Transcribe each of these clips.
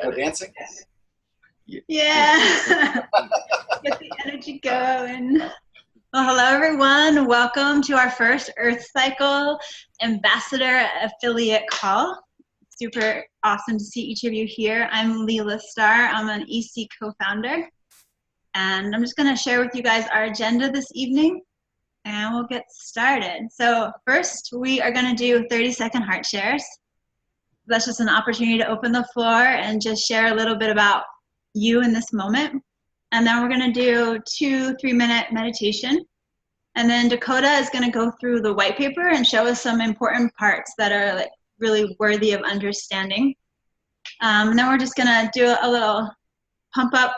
No dancing? Yeah. Get the energy going. Well, hello everyone. Welcome to our first EarthCycle Ambassador Affiliate Call. Super awesome to see each of you here. I'm Leela Starr. I'm an EC co-founder. And I'm just going to share with you guys our agenda this evening, and we'll get started. So first, we are going to do 30-second heart shares. That's just an opportunity to open the floor and just share a little bit about you in this moment. And then we're going to do 2 3-minute meditation. And then Dakota is going to go through the white paper and show us some important parts that are like really worthy of understanding. And then we're just going to do a little pump up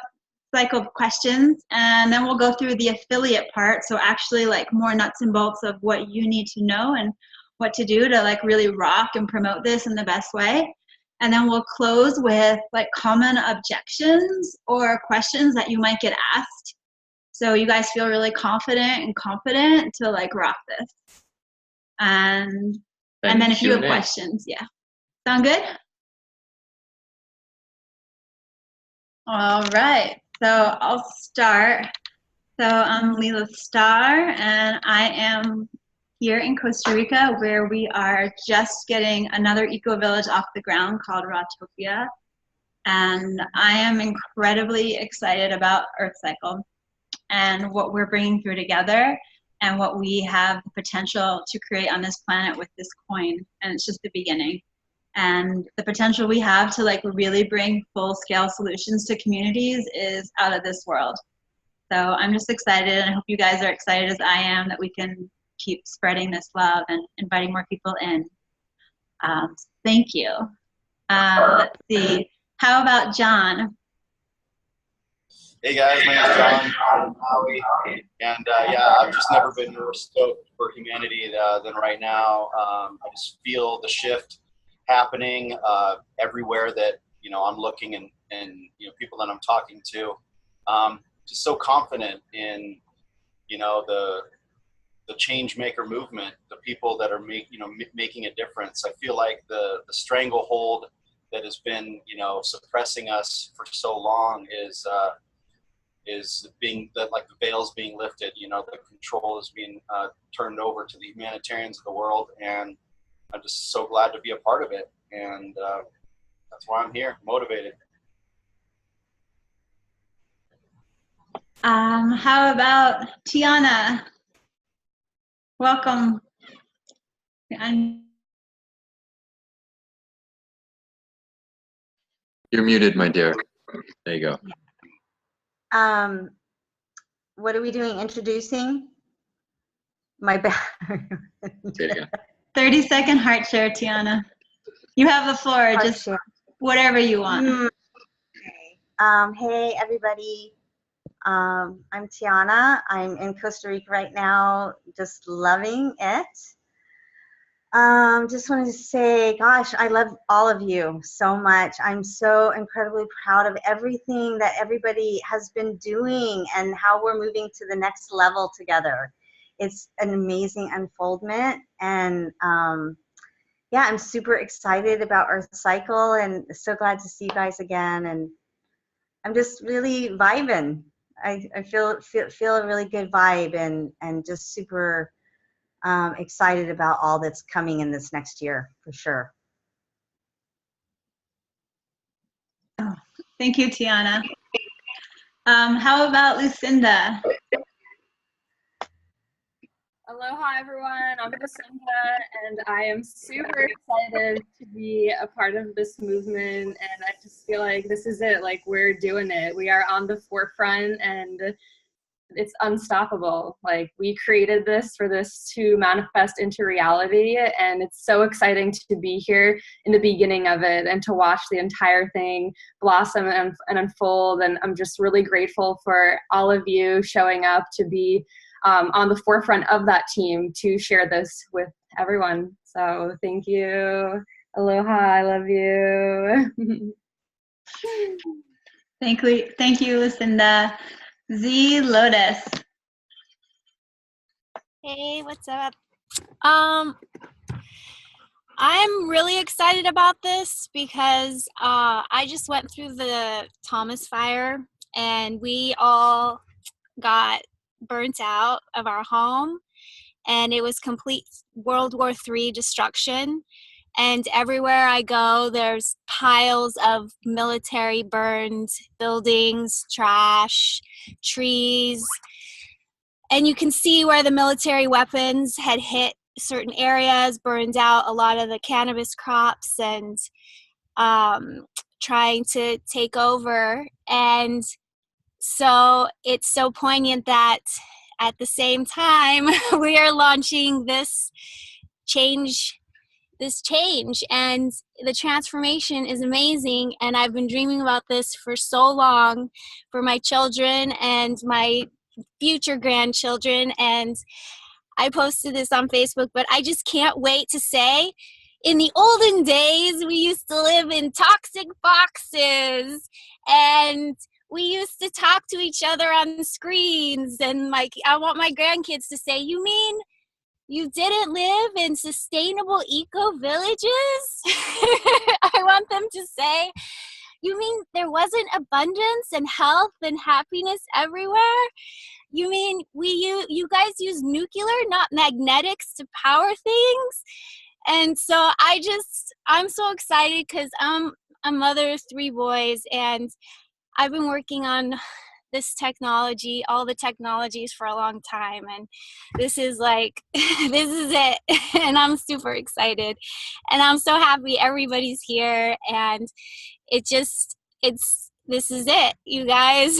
cycle of questions, and then we'll go through the affiliate part. So actually like more nuts and bolts of what you need to know and what to do to like really rock and promote this in the best way. And then we'll close with like common objections or questions that you might get asked, so you guys feel really confident and confident to like rock this. And then if you have questions, yeah. Sound good? All right, so I'll start. So I'm Leela Starr, and I am here in Costa Rica, where we are just getting another eco-village off the ground called Rawtopia. And I am incredibly excited about EarthCycle and what we're bringing through together and what we have the potential to create on this planet with this coin. And it's just the beginning. And the potential we have to like really bring full-scale solutions to communities is out of this world. So I'm just excited, and I hope you guys are excited as I am that we can keep spreading this love and inviting more people in. Thank you. Let's see. How about John? Hey guys, my name is John from Maui, and yeah, I've just never been more stoked for humanity than right now. I just feel the shift happening everywhere that I'm looking, and people that I'm talking to. Just so confident in the change maker movement, the people that are making a difference. I feel like the stranglehold that has been suppressing us for so long is being that like the veil's being lifted. The control is being turned over to the humanitarians of the world, and I'm just so glad to be a part of it. And that's why I'm here, motivated. How about Tiana? Welcome. You're muted, my dear. There you go. What are we doing? Introducing? My bad. 30-second heart share, Tiana. You have the floor. Heart just share. Whatever you want. Okay. Hey, everybody. I'm Tiana. I'm in Costa Rica right now, just loving it. Just wanted to say, gosh, I love all of you so much. I'm so incredibly proud of everything that everybody has been doing and how we're moving to the next level together. It's an amazing unfoldment, and yeah, I'm super excited about EarthCycle and so glad to see you guys again. And I'm just really vibing. I feel a really good vibe, and just super excited about all that's coming in this next year for sure. Oh, thank you, Tiana. How about Lucinda? Aloha, everyone. I'm Lucinda, and I am super excited to be a part of this movement. And I just feel like this is it. Like, we're doing it. We are on the forefront, and it's unstoppable. Like, we created this for this to manifest into reality, and it's so exciting to be here in the beginning of it and to watch the entire thing blossom and unfold. And I'm just really grateful for all of you showing up to be on the forefront of that team to share this with everyone. So thank you. Aloha, I love you. Thank you, Lucinda. Z Lotus. Hey, what's up? I'm really excited about this because I just went through the Thomas fire and we all got burnt out of our home, and it was complete World War III destruction. And everywhere I go, there's piles of military burned buildings, trash, trees. And you can see where the military weapons had hit certain areas, burned out a lot of the cannabis crops, and trying to take over. And so it's so poignant that at the same time we are launching this change, and the transformation is amazing. And I've been dreaming about this for so long, for my children and my future grandchildren. And I posted this on Facebook, but I just can't wait to say, in the olden days, we used to live in toxic boxes, and we used to talk to each other on screens. And like, I want my grandkids to say, you mean you didn't live in sustainable eco villages? I want them to say, you mean there wasn't abundance and health and happiness everywhere? You mean you guys use nuclear, not magnetics, to power things? And so I'm so excited because I'm a mother of 3 boys, and I've been working on this technology, all the technologies, for a long time, and this is like this is it. And I'm super excited, and I'm so happy everybody's here, and this is it, you guys.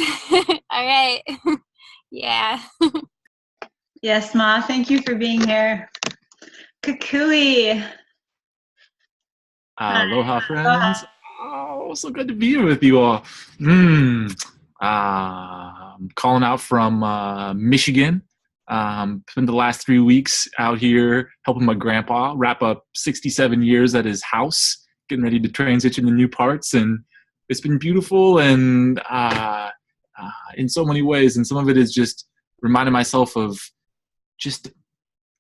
All right. Yeah. Yes, Ma, thank you for being here. Kukui. Aloha, friends. Oh, so good to be here with you all. I'm calling out from Michigan. Spent the last 3 weeks out here helping my grandpa wrap up 67 years at his house, getting ready to transition to new parts. And it's been beautiful and in so many ways. And some of it is just reminding myself of just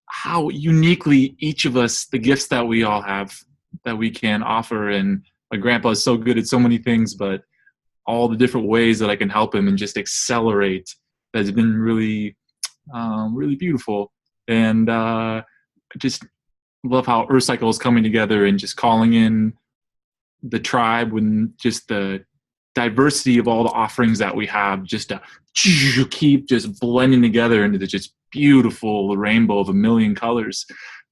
how uniquely each of us, the gifts that we all have, that we can offer. And my grandpa is so good at so many things, but all the different ways that I can help him and just accelerate has been really, really beautiful. And just love how EarthCycle is coming together and just calling in the tribe when just the diversity of all the offerings that we have, just to keep just blending together into the just beautiful rainbow of a million colors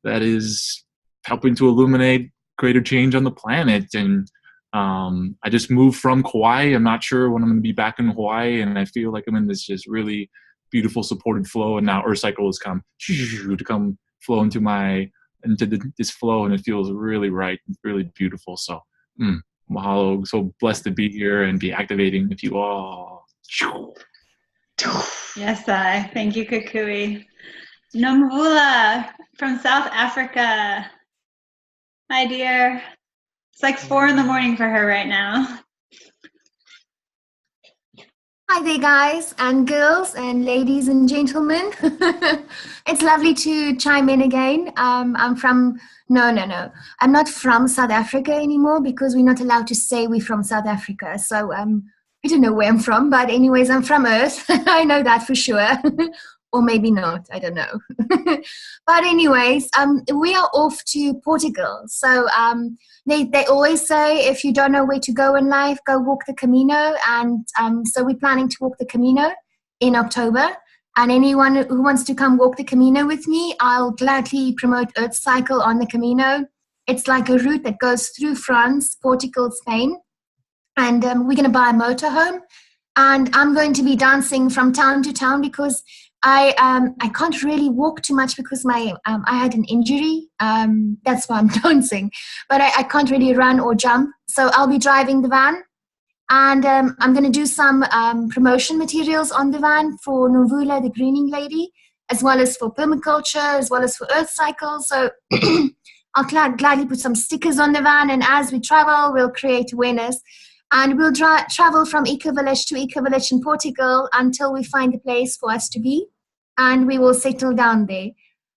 that is helping to illuminate greater change on the planet. And I just moved from Kauai. I'm not sure when I'm going to be back in Hawaii, and I feel like I'm in this just really beautiful supported flow. And now EarthCycle has come to flow into this flow, and it feels really right and really beautiful. So mahalo, so blessed to be here and be activating with you all. Yes, thank you, Kukui. Nomvula from South Africa. Hi, dear. It's like 4 a.m. for her right now. Hi there, guys and girls and ladies and gentlemen. It's lovely to chime in again. I'm not from South Africa anymore because we're not allowed to say we're from South Africa. So I don't know where I'm from, but anyways, I'm from Earth. I know that for sure. Or maybe not, I don't know. But anyways, we are off to Portugal. So they always say, if you don't know where to go in life, go walk the Camino. And so we're planning to walk the Camino in October. And anyone who wants to come walk the Camino with me, I'll gladly promote EarthCycle on the Camino. It's like a route that goes through France, Portugal, Spain. And we're going to buy a motorhome. And I'm going to be dancing from town to town because I can't really walk too much because I had an injury. That's why I'm dancing. But I can't really run or jump. So I'll be driving the van. And I'm going to do some promotion materials on the van for Novula, the greening lady, as well as for permaculture, as well as for EarthCycle. So I'll gladly put some stickers on the van. And as we travel, we'll create awareness. And we'll travel from eco-village to eco-village in Portugal until we find a place for us to be. And we will settle down there.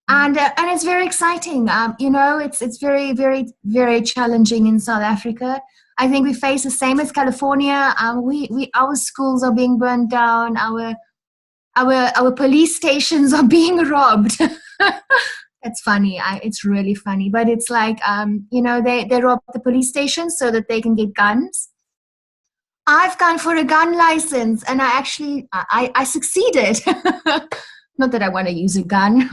And it's very exciting. You know, it's very, very, very challenging in South Africa. I think we face the same as California. Our schools are being burned down. Our police stations are being robbed. That's funny. It's really funny. But it's like, you know, they rob the police stations so that they can get guns. I've gone for a gun license, and I succeeded. Not that I want to use a gun.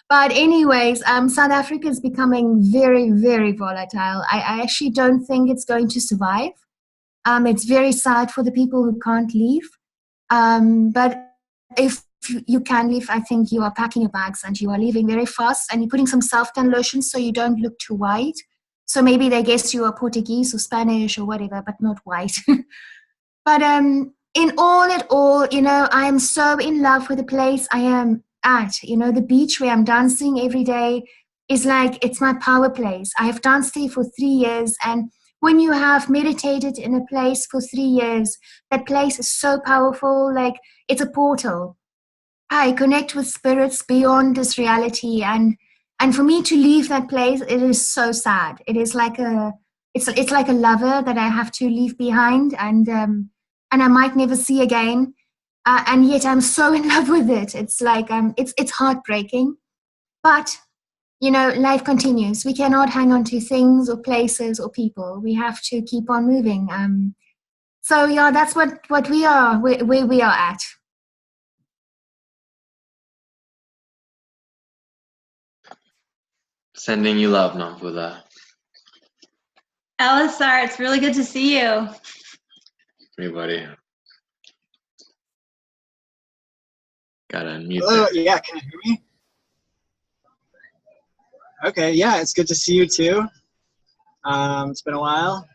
But anyways, South Africa is becoming very, very volatile. I actually don't think it's going to survive. It's very sad for the people who can't leave. But if you can leave, I think you are packing your bags and you are leaving very fast, and you're putting some self-tan lotion so you don't look too white. So maybe they guess you are Portuguese or Spanish or whatever, but not white. But in all, you know, I am so in love with the place I am at. You know, the beach where I'm dancing every day is like, it's my power place. I have danced there for 3 years, and when you have meditated in a place for 3 years, that place is so powerful. Like, it's a portal. I connect with spirits beyond this reality, and for me to leave that place, it is so sad. It is like it's like a lover that I have to leave behind, and I might never see again. And yet I'm so in love with it. It's like it's heartbreaking, but you know, life continues. We cannot hang on to things or places or people. We have to keep on moving. So yeah, that's what we are, where we are at. Sending you love, Nampuda. Elisar, it's really good to see you. Hey, buddy. Gotta unmute. Hello, yeah, can you hear me? Okay, yeah, it's good to see you too. It's been a while.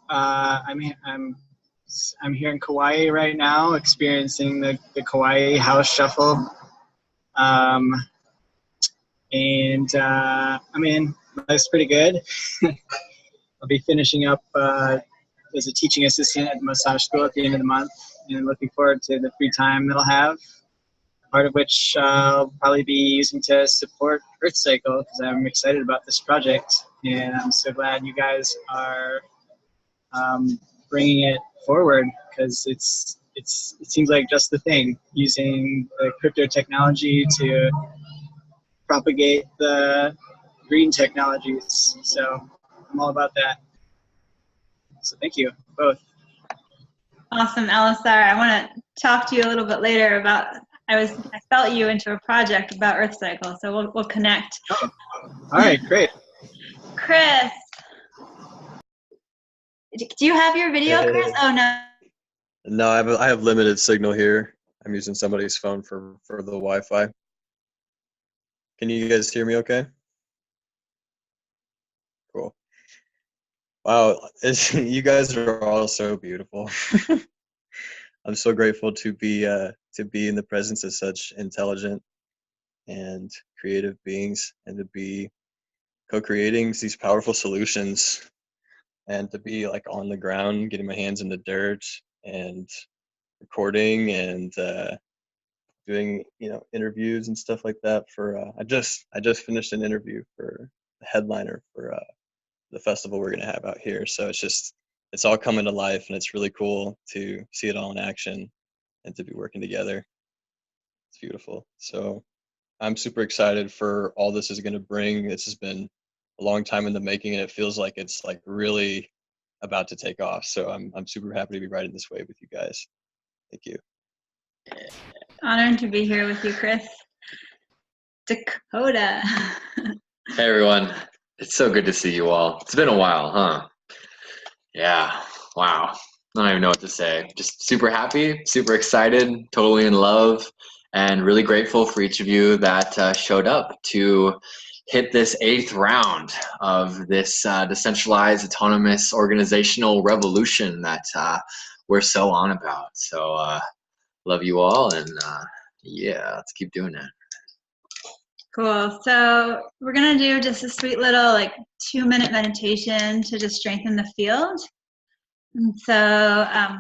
I mean, I'm here in Kauai right now, experiencing the Kauai house shuffle. I mean, life's pretty good. I'll be finishing up as a teaching assistant at the massage school at the end of the month, and looking forward to the free time that I'll have. Part of which I'll probably be using to support EarthCycle, because I'm excited about this project, and I'm so glad you guys are bringing it forward, because it seems like just the thing, using the crypto technology to propagate the green technologies. So I'm all about that. So thank you both. Awesome, Elisar. I want to talk to you a little bit later about. I felt you into a project about EarthCycle, so we'll connect. Oh, all right, great. Chris, do you have your video, Hey. Chris? Oh no. No, I have limited signal here. I'm using somebody's phone for the Wi-Fi. Can you guys hear me okay? Cool. Wow, you guys are all so beautiful. I'm so grateful to be in the presence of such intelligent and creative beings, and to be co-creating these powerful solutions, and to be like on the ground, getting my hands in the dirt and recording and doing, you know, interviews and stuff like that. For I just finished an interview for the headliner for the festival we're gonna have out here. So it's all coming to life, and it's really cool to see it all in action and to be working together. It's beautiful. So I'm super excited for all this is going to bring. This has been a long time in the making, and it feels like it's like really about to take off. So I'm super happy to be riding this wave with you guys. Thank you. Honored to be here with you, Chris. Dakota. Hey, everyone. It's so good to see you all. It's been a while, huh? Yeah. Wow. I don't even know what to say. Just super happy, super excited, totally in love, and really grateful for each of you that showed up to hit this 8th round of this decentralized, autonomous, organizational revolution that we're so on about. So love you all, and yeah, let's keep doing it. Cool. So we're going to do just a sweet little 2-minute meditation to just strengthen the field. And so I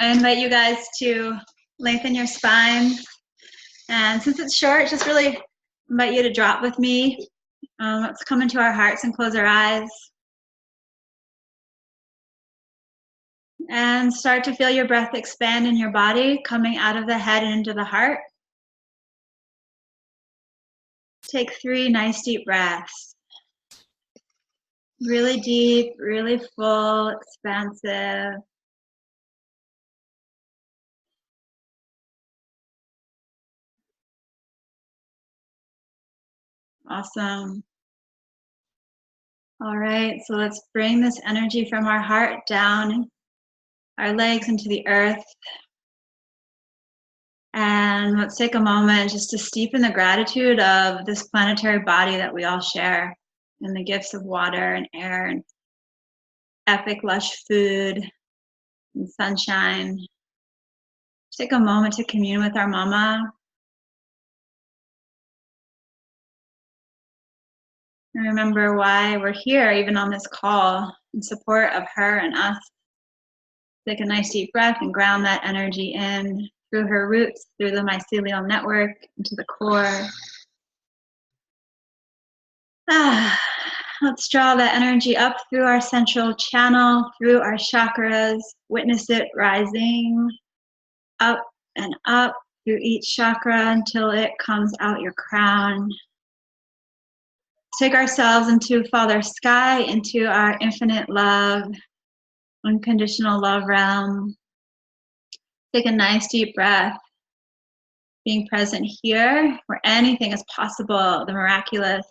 invite you guys to lengthen your spine. And since it's short, just really invite you to drop with me. Let's come into our hearts and close our eyes. And start to feel your breath expand in your body, coming out of the head and into the heart. Take 3 nice deep breaths. Really deep, really full, expansive. Awesome. All right, so let's bring this energy from our heart down our legs into the earth. And let's take a moment just to steep in the gratitude of this planetary body that we all share, and the gifts of water and air and epic lush food and sunshine. Just take a moment to commune with our mama. And remember why we're here, even on this call, in support of her and us. Take a nice deep breath and ground that energy in through her roots, through the mycelial network, into the core. Let's draw that energy up through our central channel, through our chakras. Witness it rising up and up through each chakra until it comes out your crown. Take ourselves into Father Sky, into our infinite love, unconditional love realm. Take a nice deep breath, being present here where anything is possible, the miraculous,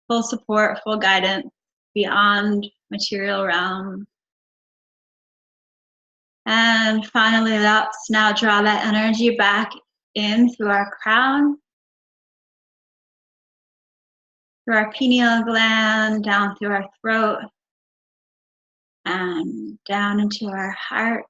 full support, full guidance beyond material realm. And finally, let's now draw that energy back in through our crown, through our pineal gland, down through our throat, and down into our heart.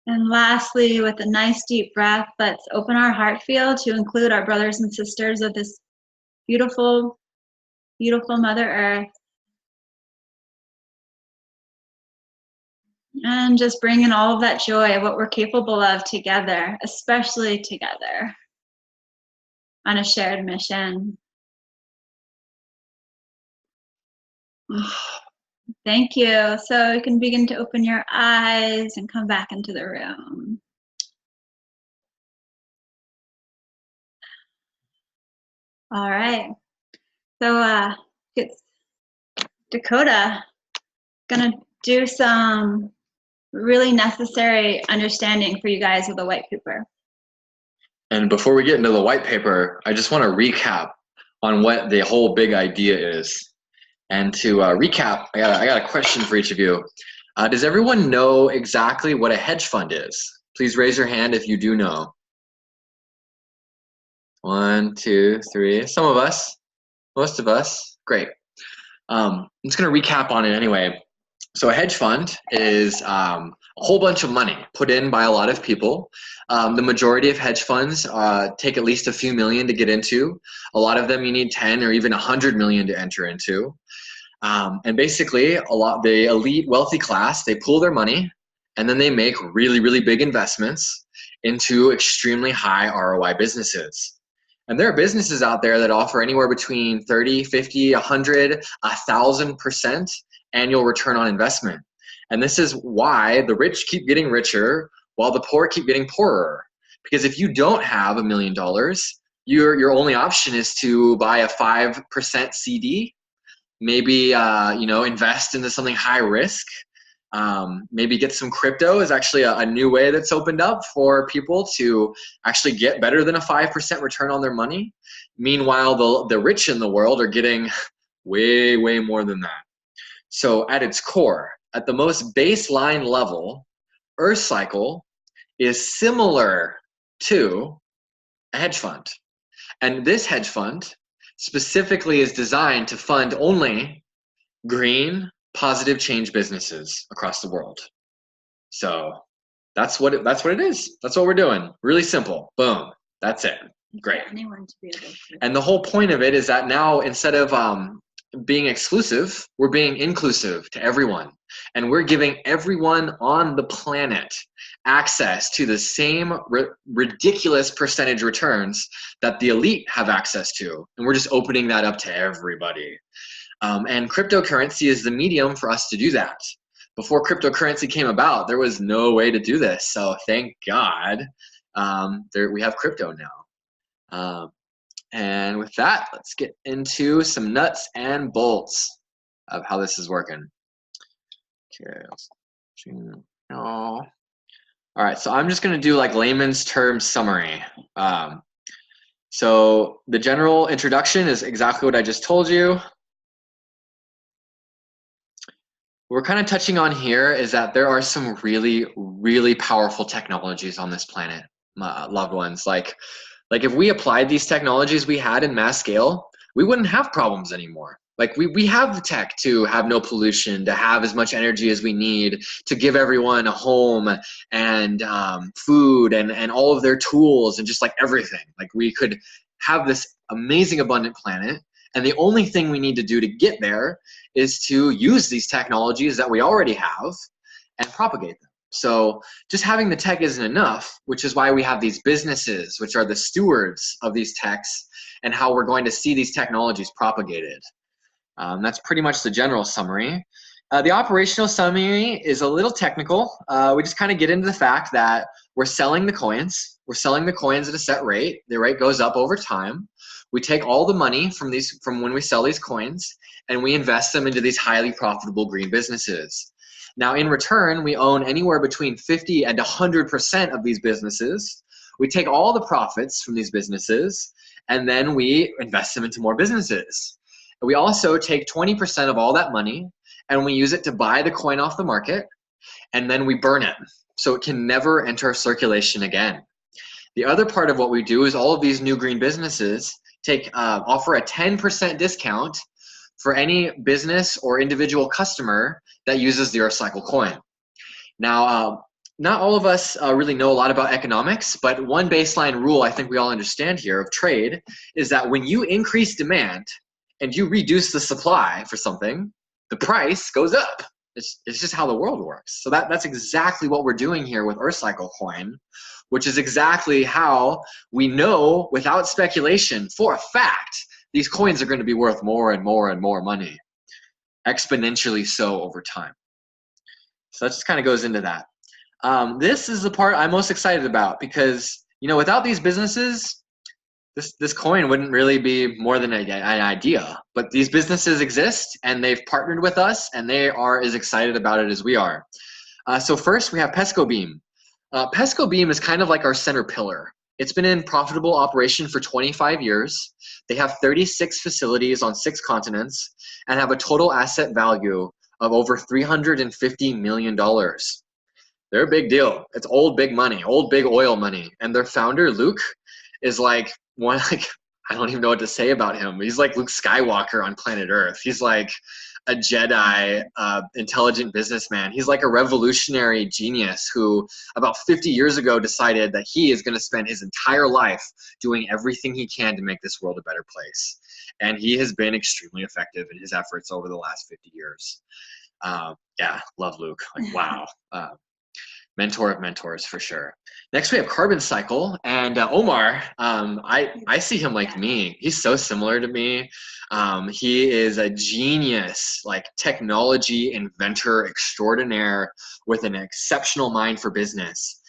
And lastly, with a nice deep breath, let's open our heart field to include our brothers and sisters of this beautiful, beautiful Mother Earth. And just bring in all of that joy of what we're capable of together, especially together, on a shared mission. Thank you. So you can begin to open your eyes and come back into the room. All right. So it's Dakota gonna do some really necessary understanding for you guys of the white paper. And before we get into the white paper, I just want to recap on what the whole big idea is. And to recap, I got a question for each of you. Does everyone know exactly what a hedge fund is? Please raise your hand if you do know. 1, 2, 3. Some of us, most of us. Great. I'm just going to recap on it anyway. So a hedge fund is a whole bunch of money put in by a lot of people. The majority of hedge funds take at least a few million to get into. A lot of them you need 10 or even 100 million to enter into. And basically, the elite wealthy class, they pool their money and then they make really, really big investments into extremely high ROI businesses. And there are businesses out there that offer anywhere between 30, 50, 100, 1,000% annual return on investment. And this is why the rich keep getting richer while the poor keep getting poorer. Because if you don't have $1 million, your only option is to buy a 5% CD, maybe invest into something high risk. Maybe get some crypto is actually a new way that's opened up for people to actually get better than a 5% return on their money. Meanwhile, the rich in the world are getting way, way more than that. So at its core, at the most baseline level, EarthCycle is similar to a hedge fund. And this hedge fund specifically is designed to fund only green, positive change businesses across the world. So that's what it is. That's what we're doing. Really simple. Boom. That's it. Great. Anyone to be able to. And the whole point of it is that now instead of being exclusive, we're being inclusive to everyone. And we're giving everyone on the planet access to the same ridiculous percentage returns that the elite have access to. And we're just opening that up to everybody. And cryptocurrency is the medium for us to do that. Before cryptocurrency came about, there was no way to do this. So thank God we have crypto now. And with that, let's get into some nuts and bolts of how this is working. Okay. All right, so I'm just going to do like layman's terms summary. So the general introduction is exactly what I just told you. What we're kind of touching on here is that there are some really, really powerful technologies on this planet, my loved ones. Like if we applied these technologies we had in mass scale, we wouldn't have problems anymore. Like we have the tech to have no pollution, to have as much energy as we need, to give everyone a home and food and all of their tools and just like everything. Like we could have this amazing abundant planet. And the only thing we need to do to get there is to use these technologies that we already have and propagate them. So just having the tech isn't enough, which is why we have these businesses, which are the stewards of these techs and how we're going to see these technologies propagated. That's pretty much the general summary. The operational summary is a little technical. We just kind of get into the fact that we're selling the coins. We're selling the coins at a set rate. The rate goes up over time. We take all the money from when we sell these coins and we invest them into these highly profitable green businesses. Now, in return, we own anywhere between 50 and 100% of these businesses. We take all the profits from these businesses and then we invest them into more businesses. We also take 20% of all that money and we use it to buy the coin off the market and then we burn it so it can never enter circulation again. The other part of what we do is all of these new green businesses offer a 10% discount for any business or individual customer that uses the EarthCycle coin. Now, not all of us really know a lot about economics, but one baseline rule I think we all understand here of trade is that when you increase demand and you reduce the supply for something, the price goes up. It's just how the world works. So that's exactly what we're doing here with EarthCycle coin, which is exactly how we know without speculation for a fact these coins are going to be worth more and more and more money, exponentially so over time. So that just kind of goes into that. This is the part I'm most excited about because, without these businesses, this coin wouldn't really be more than an idea. But these businesses exist and they've partnered with us and they are as excited about it as we are. So first we have Pesco Beam. Pesco Beam is kind of like our center pillar. It's been in profitable operation for 25 years. They have 36 facilities on 6 continents and have a total asset value of over $350 million. They're a big deal. It's old big money, old big oil money. And their founder, Luke, is I don't even know what to say about him. He's like Luke Skywalker on planet Earth. He's like a Jedi, intelligent businessman. He's like a revolutionary genius who about 50 years ago decided that he is going to spend his entire life doing everything he can to make this world a better place. And he has been extremely effective in his efforts over the last 50 years. Yeah, love Luke. Like, wow. Mentor of mentors for sure. Next we have Carbon Cycle and Omar. I see him like me. He's so similar to me. He is a genius, like technology inventor extraordinaire with an exceptional mind for business.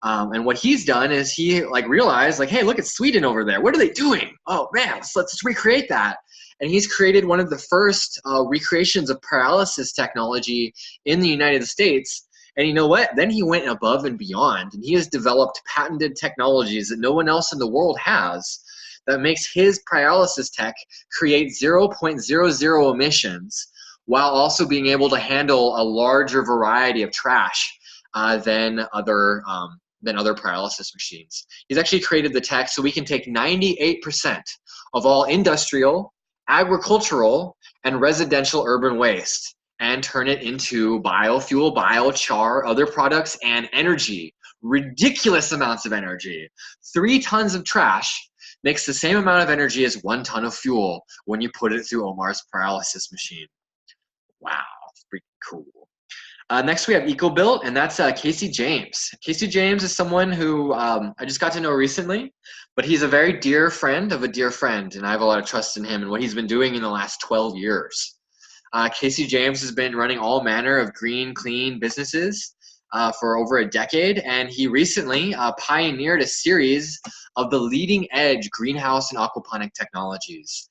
And what he's done is he realized hey, look at Sweden over there. What are they doing? Oh man, let's recreate that. And he's created one of the first recreations of pyrolysis technology in the United States. And you know what? Then he went above and beyond, and he has developed patented technologies that no one else in the world has that makes his pyrolysis tech create 0.00 emissions while also being able to handle a larger variety of trash than other pyrolysis machines. He's actually created the tech so we can take 98% of all industrial, agricultural, and residential urban waste and turn it into biofuel, biochar, other products, and energy. Ridiculous amounts of energy. 3 tons of trash makes the same amount of energy as 1 ton of fuel when you put it through Omar's pyrolysis machine. Wow, freaking cool. Next, we have EcoBuilt, and that's Casey James. Casey James is someone who I just got to know recently, but he's a very dear friend of a dear friend, and I have a lot of trust in him and what he's been doing in the last 12 years. Casey James has been running all manner of green, clean businesses for over a decade, and he recently pioneered a series of the leading edge greenhouse and aquaponic technologies.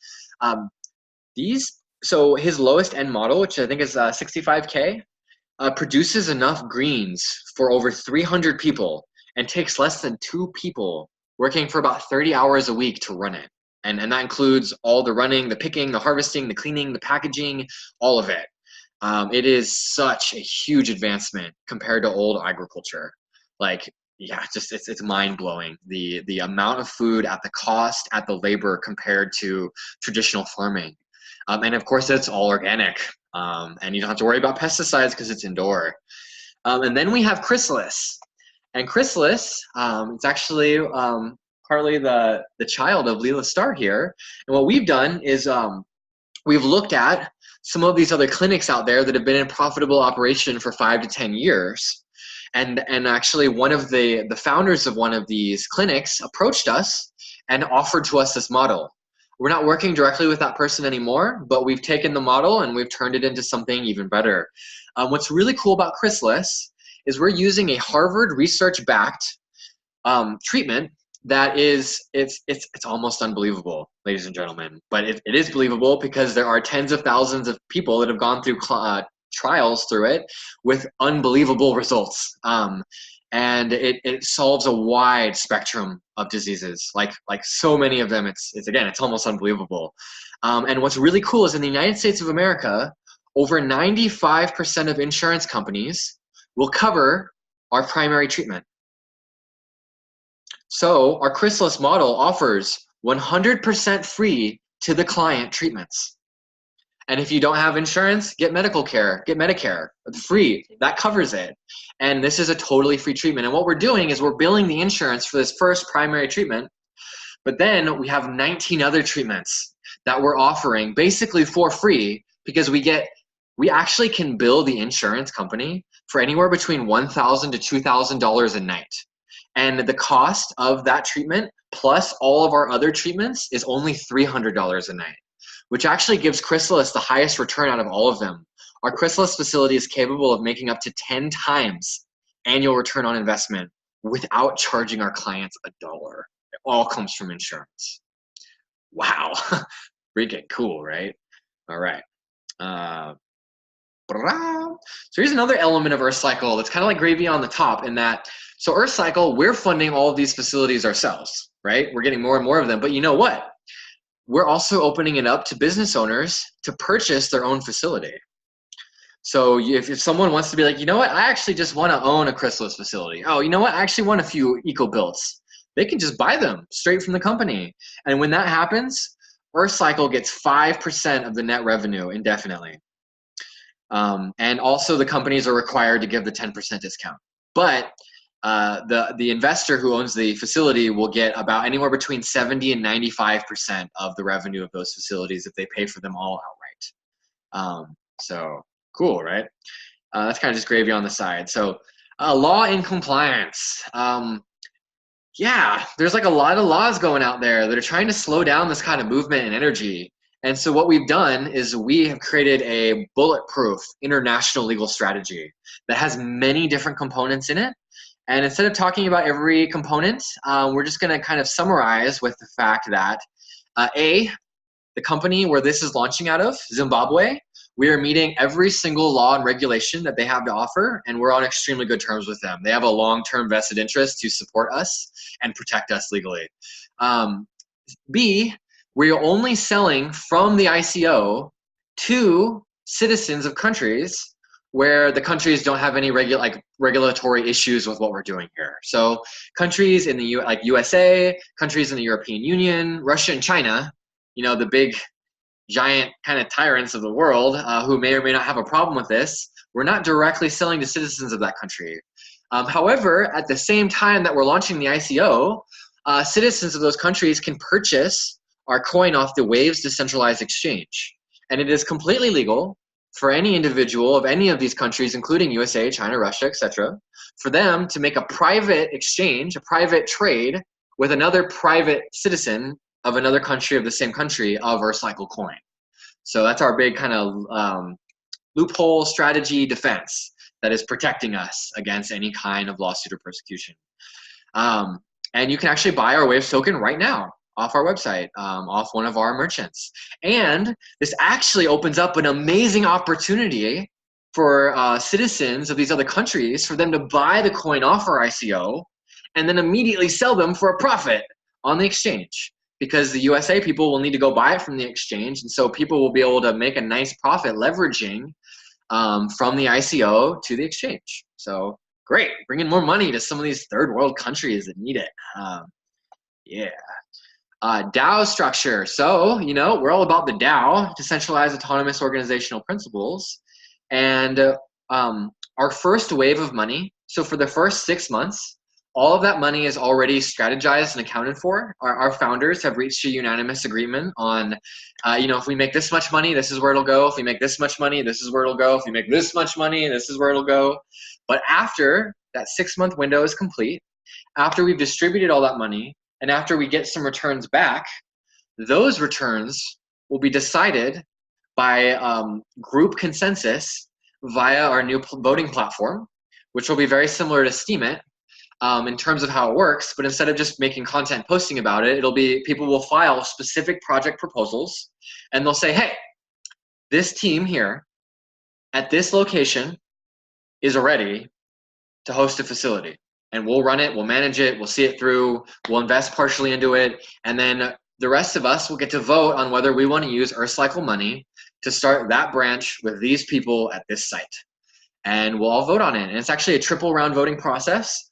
So his lowest end model, which I think is 65K, produces enough greens for over 300 people and takes less than 2 people working for about 30 hours a week to run it. And that includes all the running, the picking, the harvesting, the cleaning, the packaging, all of it. It is such a huge advancement compared to old agriculture. Like, yeah, just it's mind-blowing. The amount of food at the cost, at the labor compared to traditional farming. And of course, it's all organic. And you don't have to worry about pesticides because it's indoor. And then we have Chrysalis. And Chrysalis, it's actually partly the child of Leela Starr here. And what we've done is we've looked at some of these other clinics out there that have been in profitable operation for 5 to 10 years. And actually one of the founders of one of these clinics approached us and offered to us this model. We're not working directly with that person anymore, but we've taken the model and we've turned it into something even better. What's really cool about Chrysalis is we're using a Harvard research-backed treatment that is, it's almost unbelievable, ladies and gentlemen. But it is believable because there are tens of thousands of people that have gone through trials through it with unbelievable results. And it solves a wide spectrum of diseases, like so many of them. It's almost unbelievable. And what's really cool is in the United States of America, over 95% of insurance companies will cover our primary treatment. So our Chrysalis model offers 100% free to the client treatments. And if you don't have insurance, get medical care, get Medicare. It's free. That covers it. And this is a totally free treatment. And what we're doing is we're billing the insurance for this first primary treatment, but then we have 19 other treatments that we're offering basically for free because we actually can bill the insurance company for anywhere between $1,000 to $2,000 a night. And the cost of that treatment plus all of our other treatments is only $300 a night, which actually gives Chrysalis the highest return out of all of them. Our Chrysalis facility is capable of making up to 10 times annual return on investment without charging our clients $1. It all comes from insurance. Wow, freaking cool, right? All right. So here's another element of EarthCycle that's kind of like gravy on the top in that, so EarthCycle, we're funding all of these facilities ourselves, right? We're getting more and more of them, but you know what? We're also opening it up to business owners to purchase their own facility. So if someone wants to be like, you know what, I actually just want to own a Chrysalis facility. Oh, you know what, I actually want a few EcoBuilts. They can just buy them straight from the company. And when that happens, EarthCycle gets 5% of the net revenue indefinitely. And also the companies are required to give the 10% discount. But the investor who owns the facility will get about anywhere between 70 and 95% of the revenue of those facilities if they pay for them all outright. So cool, right? That's kind of just gravy on the side. So law and compliance. Yeah, there's like a lot of laws going out there that are trying to slow down this kind of movement and energy. And so what we've done is we have created a bulletproof international legal strategy that has many different components in it. And instead of talking about every component, we're just going to kind of summarize with the fact that the company where this is launching out of, Zimbabwe, we are meeting every single law and regulation that they have to offer, and we're on extremely good terms with them. They have a long-term vested interest to support us and protect us legally. B, we are only selling from the ICO to citizens of countries where the countries don't have any regulatory issues with what we're doing here. So countries in the like USA, countries in the European Union, Russia and China, you know, the big giant kind of tyrants of the world who may or may not have a problem with this, we're not directly selling to citizens of that country. However, at the same time that we're launching the ICO, citizens of those countries can purchase our coin off the Waves decentralized exchange. And it is completely legal. for any individual of any of these countries, including USA, China, Russia, etc., for them to make a private exchange, a private trade with another private citizen of another country of the same country of EarthCycle coin. So that's our big kind of loophole strategy defense that is protecting us against any kind of lawsuit or persecution. And you can actually buy our Waves token right now off our website, off one of our merchants. And this actually opens up an amazing opportunity for citizens of these other countries for them to buy the coin off our ICO and then immediately sell them for a profit on the exchange, because the USA people will need to go buy it from the exchange. And so people will be able to make a nice profit leveraging from the ICO to the exchange. So great, bringing more money to some of these third world countries that need it. Yeah. DAO structure. So, you know, we're all about the DAO, decentralized autonomous organizational principles. And our first wave of money, so for the first 6 months, all of that money is already strategized and accounted for. Our founders have reached a unanimous agreement on, you know, if we make this much money, this is where it'll go. If we make this much money, this is where it'll go. If we make this much money, this is where it'll go. But after that 6-month window is complete, after we've distributed all that money, and after we get some returns back, those returns will be decided by group consensus via our new voting platform, which will be very similar to Steemit in terms of how it works. But instead of just making content posting about it, it'll be people will file specific project proposals, and they'll say, hey, this team here at this location is ready to host a facility. And we'll run it, we'll manage it, we'll see it through, we'll invest partially into it, and then the rest of us will get to vote on whether we want to use EarthCycle money to start that branch with these people at this site. And we'll all vote on it. And it's actually a triple round voting process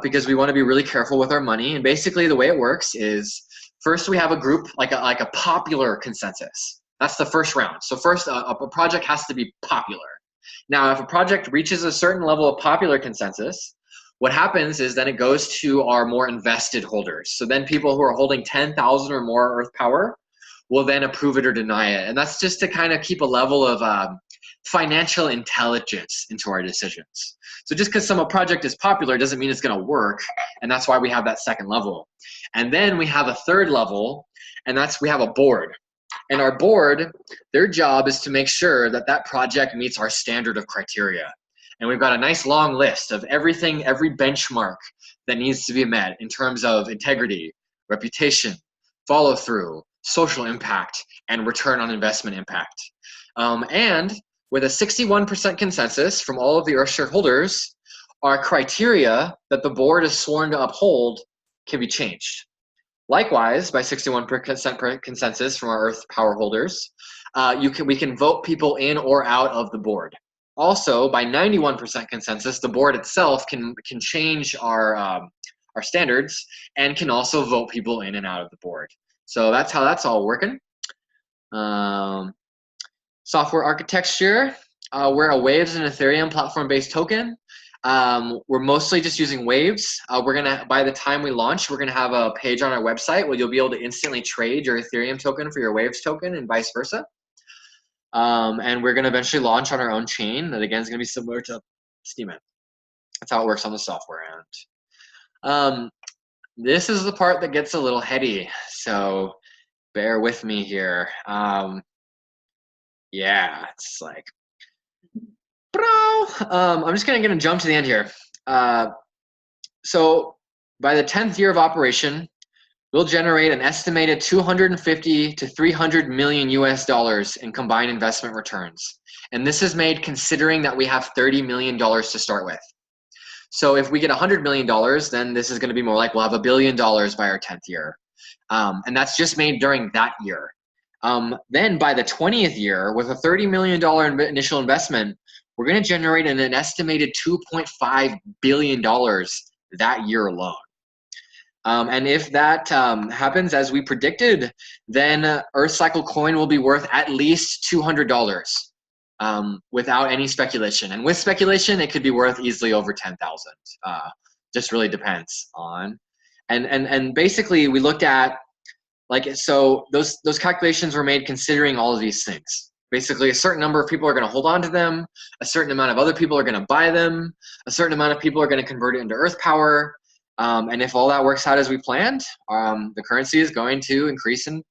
because we want to be really careful with our money. And basically the way it works is first we have a group, like a popular consensus. That's the first round. So first a project has to be popular. Now if a project reaches a certain level of popular consensus, what happens is then it goes to our more invested holders. So then people who are holding 10,000 or more Earth Power will then approve it or deny it. And that's just to kind of keep a level of financial intelligence into our decisions. So just because some project is popular doesn't mean it's going to work. And that's why we have that second level. And then we have a third level, and that's we have a board. And our board, their job is to make sure that that project meets our standard of criteria. And we've got a nice long list of everything, every benchmark that needs to be met in terms of integrity, reputation, follow through, social impact, and return on investment impact. And with a 61% consensus from all of the Earth shareholders, our criteria that the board is sworn to uphold can be changed. Likewise, by 61% consensus from our Earth Power holders, we can vote people in or out of the board. Also, by 91% consensus, the board itself can change our standards and can also vote people in and out of the board. So that's how that's all working. Software architecture, we're a Waves and Ethereum platform-based token. We're mostly just using Waves. We're gonna, by the time we launch, we're gonna have a page on our website where you'll be able to instantly trade your Ethereum token for your Waves token and vice versa. And we're going to eventually launch on our own chain that again is going to be similar to Steemit. That's how it works on the software end. This is the part that gets a little heady, so bear with me here. Yeah, it's like, bro. I'm just going to jump to the end here. So by the 10th year of operation, we'll generate an estimated 250 to 300 million US dollars in combined investment returns. And this is made considering that we have $30 million to start with. So if we get $100 million, then this is going to be more like we'll have $1 billion by our 10th year. And that's just made during that year. Then by the 20th year, with a $30 million initial investment, we're going to generate an estimated $2.5 billion that year alone. And if that happens as we predicted, then EarthCycle coin will be worth at least $200 without any speculation. And with speculation, it could be worth easily over 10,000. Just really depends on. And basically, we looked at, like, so those calculations were made considering all of these things. Basically, a certain number of people are going to hold on to them. A certain amount of other people are going to buy them. A certain amount of people are going to convert it into Earth power. And if all that works out as we planned, the currency is going to increase in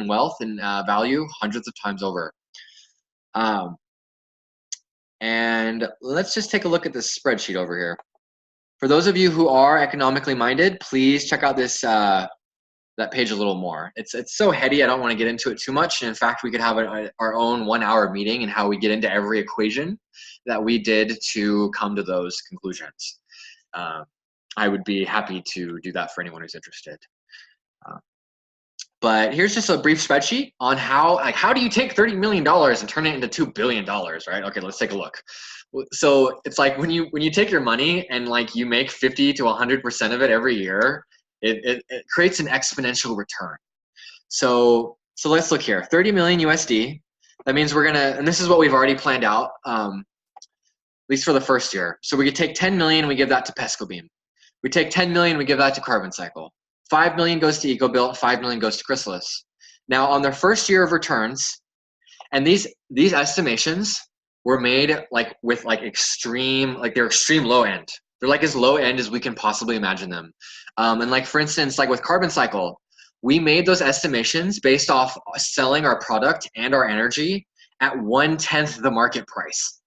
wealth and value hundreds of times over. And let's just take a look at this spreadsheet over here. For those of you who are economically minded, please check out this that page a little more. It's so heady, I don't want to get into it too much. And in fact, we could have our own 1 hour meeting and how we get into every equation that we did to come to those conclusions. I would be happy to do that for anyone who's interested. But here's just a brief spreadsheet on how do you take $30 million and turn it into $2 billion, right? Okay, let's take a look. So it's like when you take your money and like you make 50 to 100% of it every year, it creates an exponential return. So let's look here, 30 million USD. That means we're gonna, and this is what we've already planned out, at least for the first year. So we could take 10 million, we give that to PescoBeam. We take 10 million, we give that to CarbonCycle. 5 million goes to EcoBuilt, 5 million goes to Chrysalis. Now on their first year of returns, and these estimations were made like with like extreme, like they're extreme low end. They're like as low end as we can possibly imagine them. And like for instance, like with CarbonCycle, we made those estimations based off selling our product and our energy at 1/10 the market price.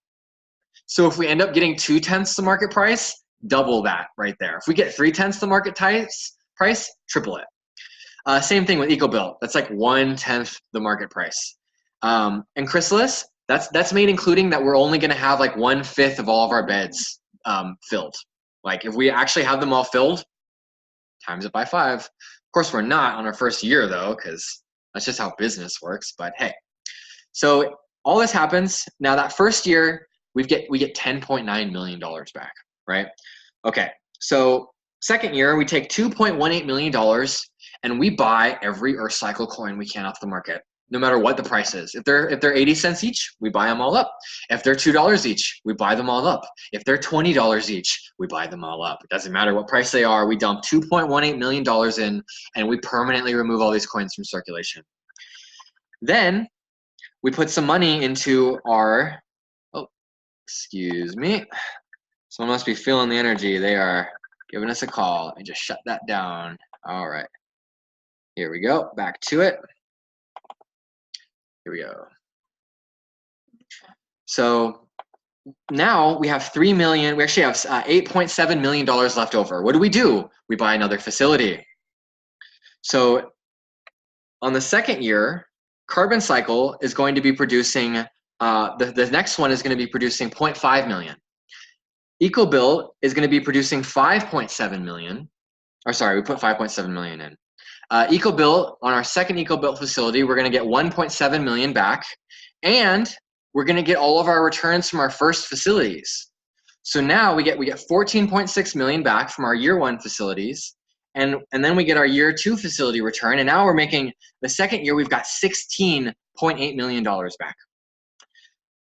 So if we end up getting 2/10 the market price, double that right there. If we get 3/10 the market price, triple it. Same thing with EcoBuilt. That's like 1/10 the market price. And Chrysalis, that's made including that we're only going to have like 1/5 of all of our beds filled. Like if we actually have them all filled, times it by 5. Of course, we're not on our first year though, because that's just how business works. But hey, so all this happens. Now that first year, we get $10.9 million back, right? Okay, so second year, we take $2.18 million and we buy every EarthCycle coin we can off the market, no matter what the price is. If they're 80 cents each, we buy them all up. If they're $2 each, we buy them all up. If they're $20 each, we buy them all up. It doesn't matter what price they are. We dump $2.18 million in and we permanently remove all these coins from circulation. Then we put some money into our, oh, excuse me. Someone must be feeling the energy. They are giving us a call. Let me just shut that down. All right. Here we go. Back to it. Here we go. So now we have 3 million. We actually have $8.7 million left over. What do? We buy another facility. So on the second year, CarbonCycle is going to be producing, the next one is going to be producing 0.5 million. EcoBuilt is going to be producing 5.7 million. Or sorry, we put 5.7 million in. EcoBuilt, on our second EcoBuilt facility, we're going to get 1.7 million back, and we're going to get all of our returns from our first facilities. So now we get 14.6 million back from our year 1 facilities, and then we get our year 2 facility return, and now we're making the second year we've got $16.8 million back.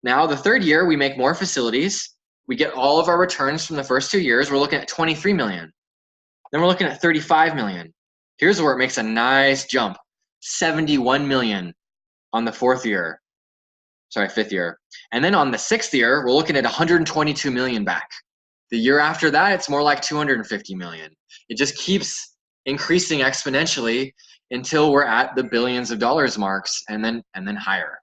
Now the third year we make more facilities. We get all of our returns from the first 2 years. We're looking at 23 million. Then we're looking at 35 million. Here's where it makes a nice jump. 71 million on the fifth year. And then on the 6th year, we're looking at 122 million back. The year after that, it's more like 250 million. It just keeps increasing exponentially until we're at the billions of dollars marks and then higher.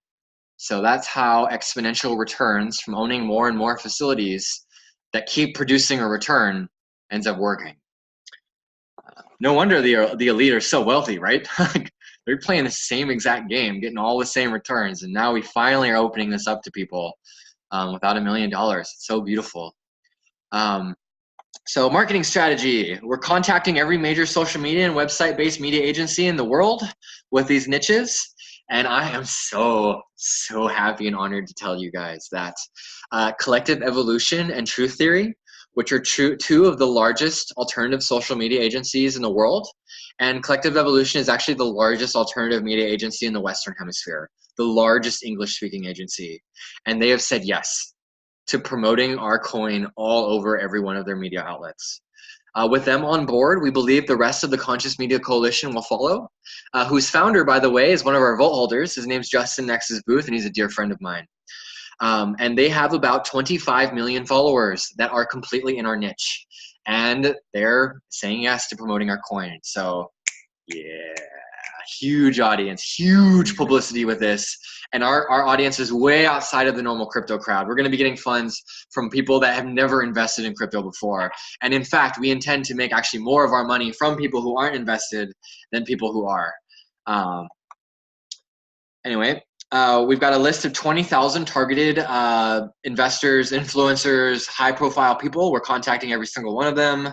So that's how exponential returns from owning more and more facilities that keep producing a return ends up working. No wonder the elite are so wealthy, right? They're playing the same exact game, getting all the same returns, and now we finally are opening this up to people without $1 million. It's so beautiful. So marketing strategy. We're contacting every major social media and website-based media agency in the world with these niches. And I am so happy and honored to tell you guys that Collective Evolution and Truth Theory, which are two of the largest alternative social media agencies in the world. And Collective Evolution is actually the largest alternative media agency in the Western Hemisphere, the largest English-speaking agency. And they have said yes to promoting our coin all over every one of their media outlets. With them on board, we believe the rest of the Conscious Media Coalition will follow, whose founder, by the way, is one of our vault holders. His name's Justin next to his booth, and he's a dear friend of mine. And they have about 25 million followers that are completely in our niche. And they're saying yes to promoting our coin. So, yeah, huge audience, huge publicity with this. And our audience is way outside of the normal crypto crowd. We're going to be getting funds from people that have never invested in crypto before. And in fact, we intend to make actually more of our money from people who aren't invested than people who are. Anyway, we've got a list of 20,000 targeted investors, influencers, high-profile people. We're contacting every single one of them.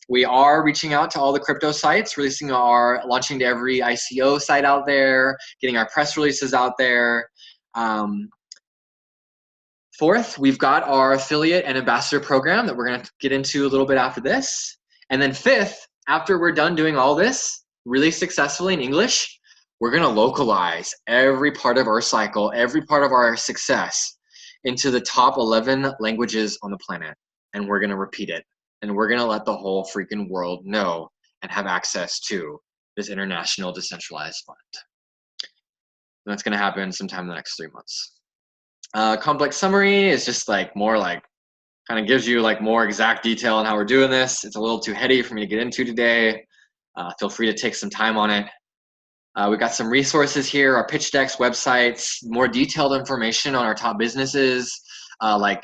We are reaching out to all the crypto sites, launching to every ICO site out there, getting our press releases out there. Fourth, we've got our affiliate and ambassador program that we're going to get into a little bit after this. And then fifth, after we're done doing all this really successfully in English, we're going to localize every part of EarthCycle, every part of our success into the top 11 languages on the planet. And we're going to repeat it. And we're going to let the whole freaking world know and have access to this international decentralized fund. And that's going to happen sometime in the next 3 months. Complex summary is just like more like, kind of gives you like more exact detail on how we're doing this. It's a little too heady for me to get into today. Feel free to take some time on it. We've got some resources here, our pitch decks, websites, more detailed information on our top businesses, like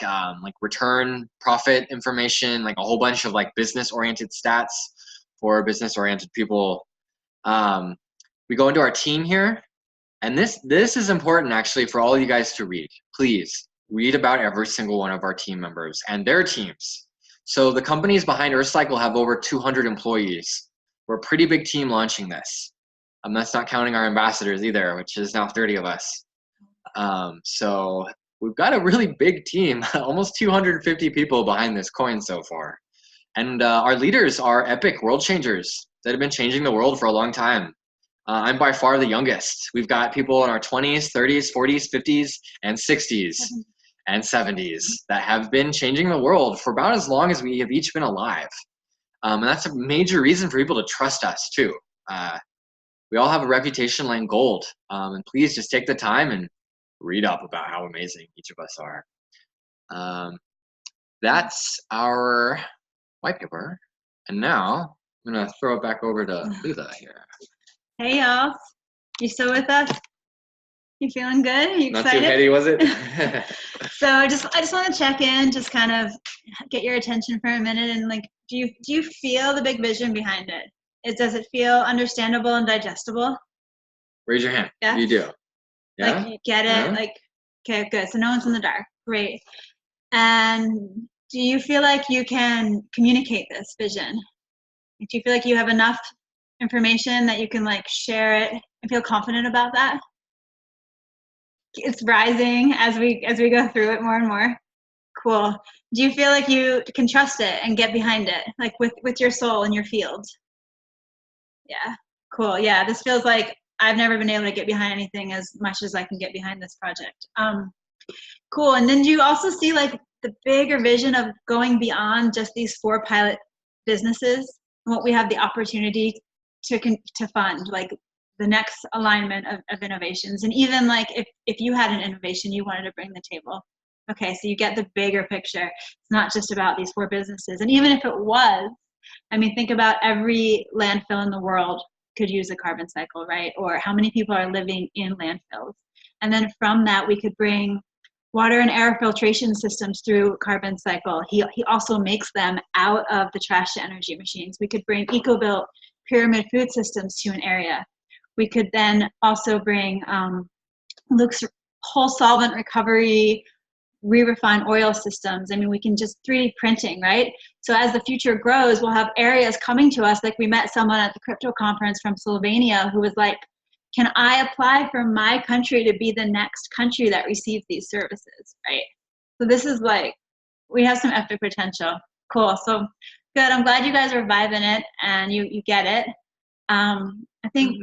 return profit information, like a whole bunch of like business-oriented stats for business-oriented people. We go into our team here, and this is important actually for all of you guys to read. Please read about every single one of our team members and their teams. So the companies behind EarthCycle have over 200 employees. We're a pretty big team launching this. That's not counting our ambassadors either, which is now 30 of us. So we've got a really big team, almost 250 people behind this coin so far. And our leaders are epic world changers that have been changing the world for a long time. I'm by far the youngest. We've got people in our 20s, 30s, 40s, 50s, and 60s and 70s that have been changing the world for about as long as we have each been alive. And that's a major reason for people to trust us too. We all have a reputation like gold. And please just take the time and read up about how amazing each of us are. That's our white paper. And now I'm going to throw it back over to Lula here. Hey, y'all. You still with us? You feeling good? You excited? Not too heady, was it? So I just want to check in, just kind of get your attention for a minute, and like, do you feel the big vision behind it? Does it feel understandable and digestible? Raise your hand. Yeah. You do. Yeah. Like you get it. No? Like, okay, good. So no one's in the dark. Great. And do you feel like you can communicate this vision? Do you feel like you have enough information that you can like share it and feel confident about that? It's rising as we go through it more and more. Cool. Do you feel like you can trust it and get behind it, like with your soul in your field? Yeah. Cool. Yeah. This feels like I've never been able to get behind anything as much as I can get behind this project. Cool. And then do you also see like the bigger vision of going beyond just these 4 pilot businesses and what we have the opportunity to fund, like the next alignment of innovations? And even like if you had an innovation you wanted to bring to the table. Okay, so you get the bigger picture. It's not just about these 4 businesses. And even if it was, I mean, think about every landfill in the world could use a carbon cycle, right? Or how many people are living in landfills. And then from that, we could bring water and air filtration systems through carbon cycle. He also makes them out of the trash to energy machines. We could bring eco-built pyramid food systems to an area. We could then also bring Luke's whole solvent recovery, re-refine oil systems. I mean, we can just 3D printing, right? So as the future grows, we'll have areas coming to us. Like we met someone at the crypto conference from Slovenia who was like, can I apply for my country to be the next country that receives these services, right? So this is like, we have some epic potential. Cool. So good. I'm glad you guys are vibing it and you get it. I think,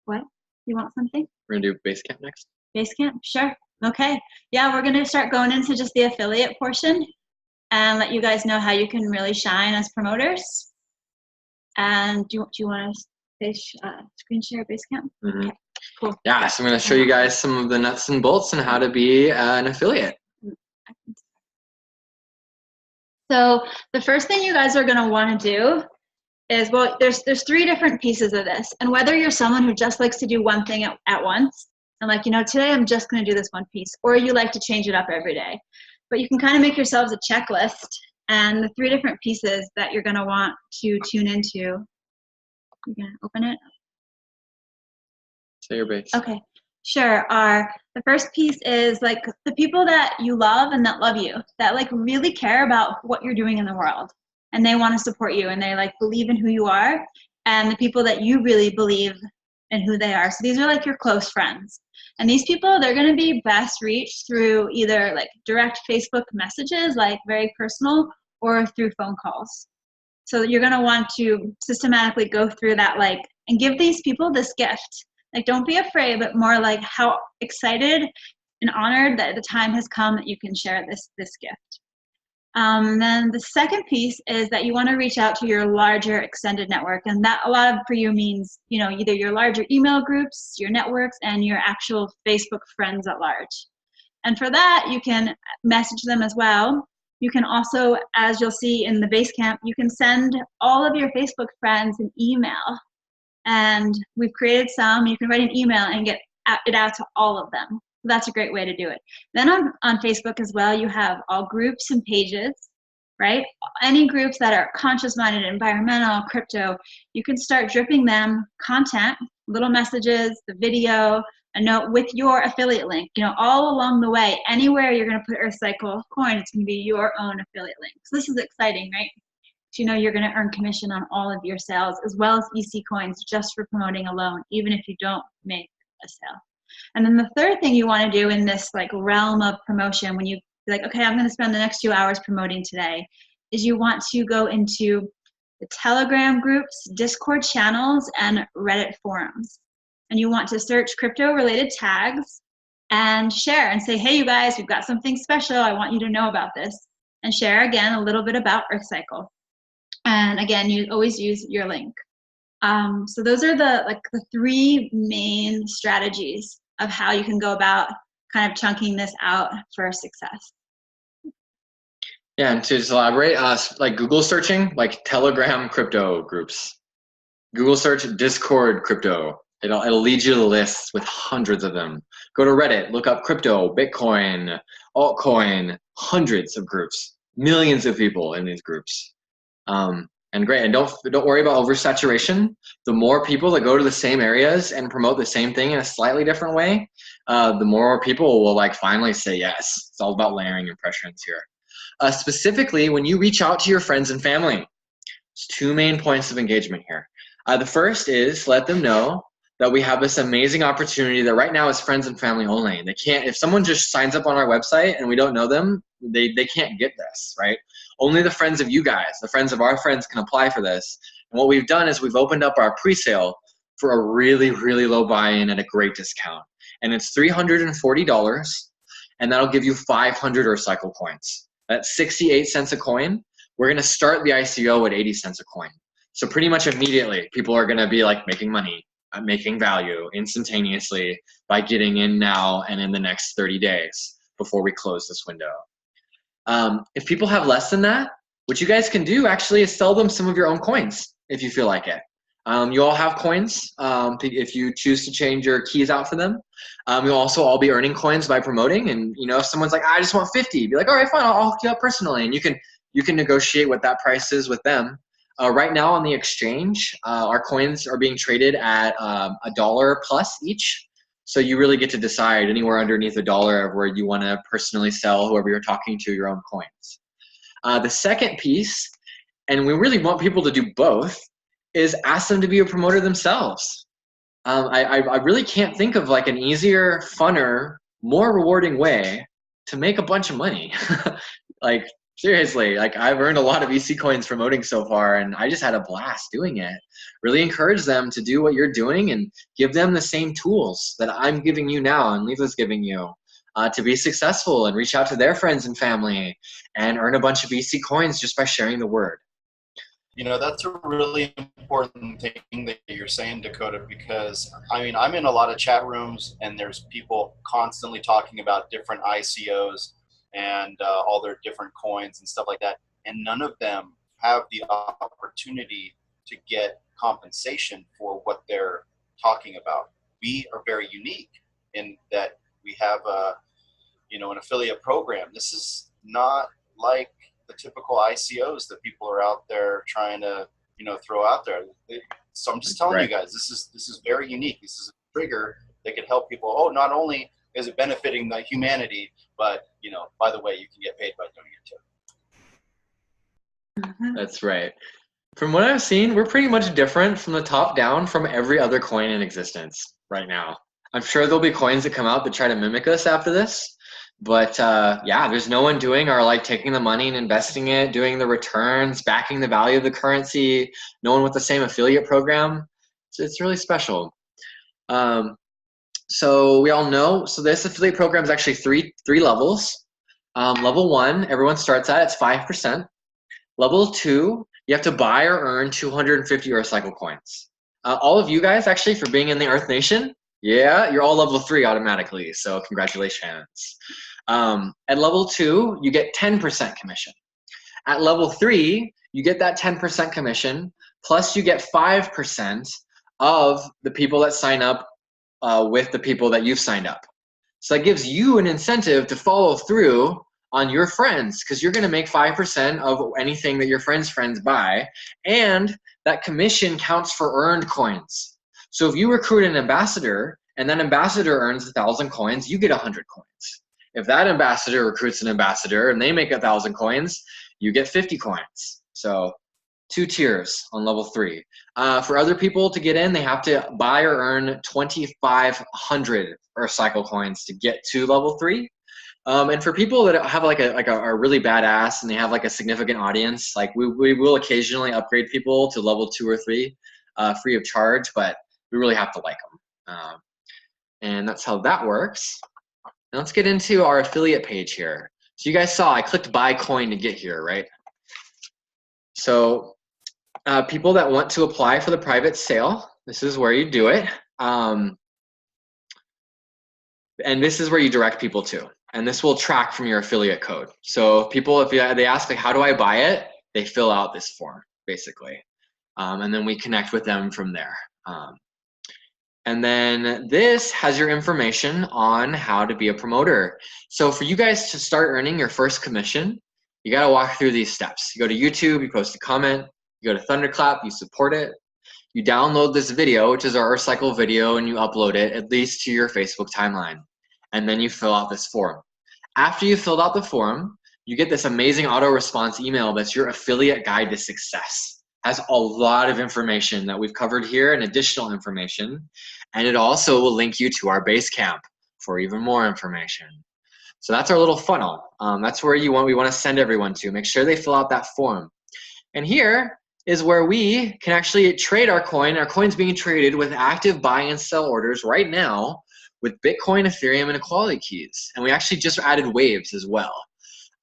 what? You want something? We're going to do Basecamp next. Basecamp? Sure. Okay. Yeah, we're going to start going into just the affiliate portion. and let you guys know how you can really shine as promoters. And do you want to screen share Basecamp? Mm-hmm. Okay, cool. Yeah, so I'm going to show you guys some of the nuts and bolts and how to be an affiliate. So the first thing you guys are going to want to do is, well, there's 3 different pieces of this. And whether you're someone who just likes to do one thing at once, and like, you know, today I'm just going to do this one piece, or you like to change it up every day. But you can kind of make yourselves a checklist, and the 3 different pieces that you're going to want to tune into. You're going to open it? Say your base. Okay, sure. The first piece is like the people that you love and that love you, that like really care about what you're doing in the world, and they want to support you, and they like believe in who you are, and the people that you really believe in who they are. So these are like your close friends. And these people, they're going to be best reached through either like direct Facebook messages, like very personal, or through phone calls. So you're going to want to systematically go through that, like, and give these people this gift. Like, don't be afraid, but more like how excited and honored that the time has come that you can share this gift. Then the second piece is that you want to reach out to your larger extended network, and that a lot of for you means, you know, either your larger email groups, your networks, and your actual Facebook friends at large. And for that, you can message them as well. You can also, as you'll see in the Basecamp, you can send all of your Facebook friends an email, and we've created some. You can write an email and get it out to all of them. That's a great way to do it. Then on Facebook as well, you have all groups and pages, right? Any groups that are conscious-minded, environmental, crypto, you can start dripping them content, little messages, the video, a note with your affiliate link. You know, all along the way, anywhere you're going to put EarthCycle coin, it's going to be your own affiliate link. So this is exciting, right? You know you're going to earn commission on all of your sales, as well as EC coins just for promoting alone, even if you don't make a sale. And then the third thing you want to do in this like realm of promotion, when you like, okay, I'm going to spend the next 2 hours promoting today, is you want to go into the Telegram groups, Discord channels, and Reddit forums. And you want to search crypto-related tags and share and say, hey, you guys, we've got something special. I want you to know about this. And share, again, a little bit about EarthCycle. And again, you always use your link. So those are the 3 main strategies of how you can go about kind of chunking this out for success. Yeah, and to just elaborate, like Google searching, like Telegram crypto groups. Google search Discord crypto. It'll lead you to lists with hundreds of them. Go to Reddit, look up crypto, Bitcoin, altcoin, hundreds of groups, millions of people in these groups. And great, and don't worry about oversaturation. The more people that go to the same areas and promote the same thing in a slightly different way, the more people will like finally say yes. It's all about layering impressions here. Specifically, when you reach out to your friends and family, there's 2 main points of engagement here. The first is let them know that we have this amazing opportunity that right now is friends and family only. They can't, if someone just signs up on our website and we don't know them, they can't get this, right? Only the friends of you guys, the friends of our friends can apply for this. And what we've done is we've opened up our pre-sale for a really, really low buy-in at a great discount. And it's $340, and that'll give you 500 EarthCycle coins. That's 68 cents a coin. We're gonna start the ICO at 80 cents a coin. So pretty much immediately, people are gonna be like making money, making value instantaneously by getting in now and in the next 30 days before we close this window. If people have less than that, what you guys can do actually is sell them some of your own coins if you feel like it. You all have coins if you choose to change your keys out for them. You'll also all be earning coins by promoting. And you know, if someone's like, I just want 50, be like, all right, fine, I'll hook you up personally. And you can negotiate what that price is with them. Right now on the exchange, our coins are being traded at $1 plus each. So you really get to decide anywhere underneath $1 of where you want to personally sell whoever you're talking to your own coins. The second piece, and we really want people to do both, is ask them to be a promoter themselves. I really can't think of like an easier, funner, more rewarding way to make a bunch of money. Like seriously, like I've earned a lot of EC coins promoting so far, and I just had a blast doing it. Really encourage them to do what you're doing and give them the same tools that I'm giving you now and Lisa's giving you. to be successful and reach out to their friends and family and earn a bunch of BC coins just by sharing the word. You know, that's a really important thing that you're saying, Dakota, because I mean, I'm in a lot of chat rooms and there's people constantly talking about different ICOs and all their different coins and stuff like that. And none of them have the opportunity to get compensation for what they're talking about. We are very unique in that we have an affiliate program. This is not like the typical ICOs that people are out there trying to, throw out there. So I'm just telling you guys, this is very unique. This is a trigger that could help people. Oh, not only is it benefiting the humanity, but by the way, you can get paid by doing it too. That's right. From what I've seen, we're pretty much different from the top down from every other coin in existence right now. I'm sure there'll be coins that come out that try to mimic us after this. But yeah, there's no one doing or like taking the money and investing it, doing the returns, backing the value of the currency, no one with the same affiliate program. So it's really special. So we all know, so this affiliate program is actually three levels. Level 1, everyone starts at, it's 5%. Level 2, you have to buy or earn 250 EarthCycle coins. All of you guys, actually, for being in the Earth Nation, yeah, you're all level 3 automatically, so congratulations. At level 2, you get 10% commission. At level 3, you get that 10% commission, plus you get 5% of the people that sign up with the people that you've signed up. So that gives you an incentive to follow through on your friends, because you're going to make 5% of anything that your friends' buy, and that commission counts for earned coins. So if you recruit an ambassador and that ambassador earns 1,000 coins, you get 100 coins. If that ambassador recruits an ambassador and they make 1,000 coins, you get 50 coins. So 2 tiers on level 3. For other people to get in, they have to buy or earn 2,500 EarthCycle coins to get to level 3. And for people that have are really badass and they have like a significant audience, like we will occasionally upgrade people to level 2 or 3 free of charge, but we really have to like them. And that's how that works. Now let's get into our affiliate page here. So you guys saw I clicked buy coin to get here, right? So people that want to apply for the private sale, this is where you do it. And this is where you direct people to. And this will track from your affiliate code. So people, if they ask, like, how do I buy it? They fill out this form, basically. And then we connect with them from there. And then this has your information on how to be a promoter. So for you guys to start earning your first commission, you got to walk through these steps. You go to YouTube, you post a comment, you go to Thunderclap, you support it. You download this video, which is our EarthCycle video, and you upload it at least to your Facebook timeline. And then you fill out this form. After you filled out the form, you get this amazing auto response email that's your affiliate guide to success. It has a lot of information that we've covered here and additional information. And it also will link you to our base camp for even more information. So that's our little funnel. That's where we want to send everyone to. Make sure they fill out that form. And here is where we can actually trade our coin. Our coin's being traded with active buy and sell orders right now with Bitcoin, Ethereum, and Equality keys. And we actually just added waves as well.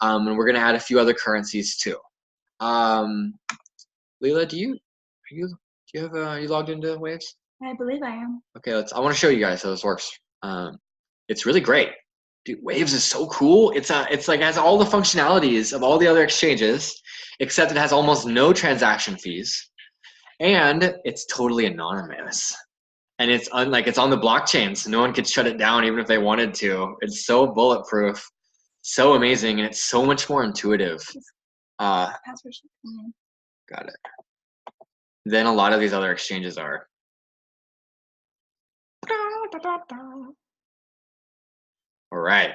And we're gonna add a few other currencies too. Leila, are you logged into waves? I believe I am. Okay, I want to show you guys how this works. It's really great. Dude, Waves is so cool. It's like has all the functionalities of all the other exchanges, except it has almost no transaction fees, and it's totally anonymous. And it's on the blockchain, so no one could shut it down even if they wanted to. It's so bulletproof, so amazing, and it's so much more intuitive. Got it. Than a lot of these other exchanges are. All right.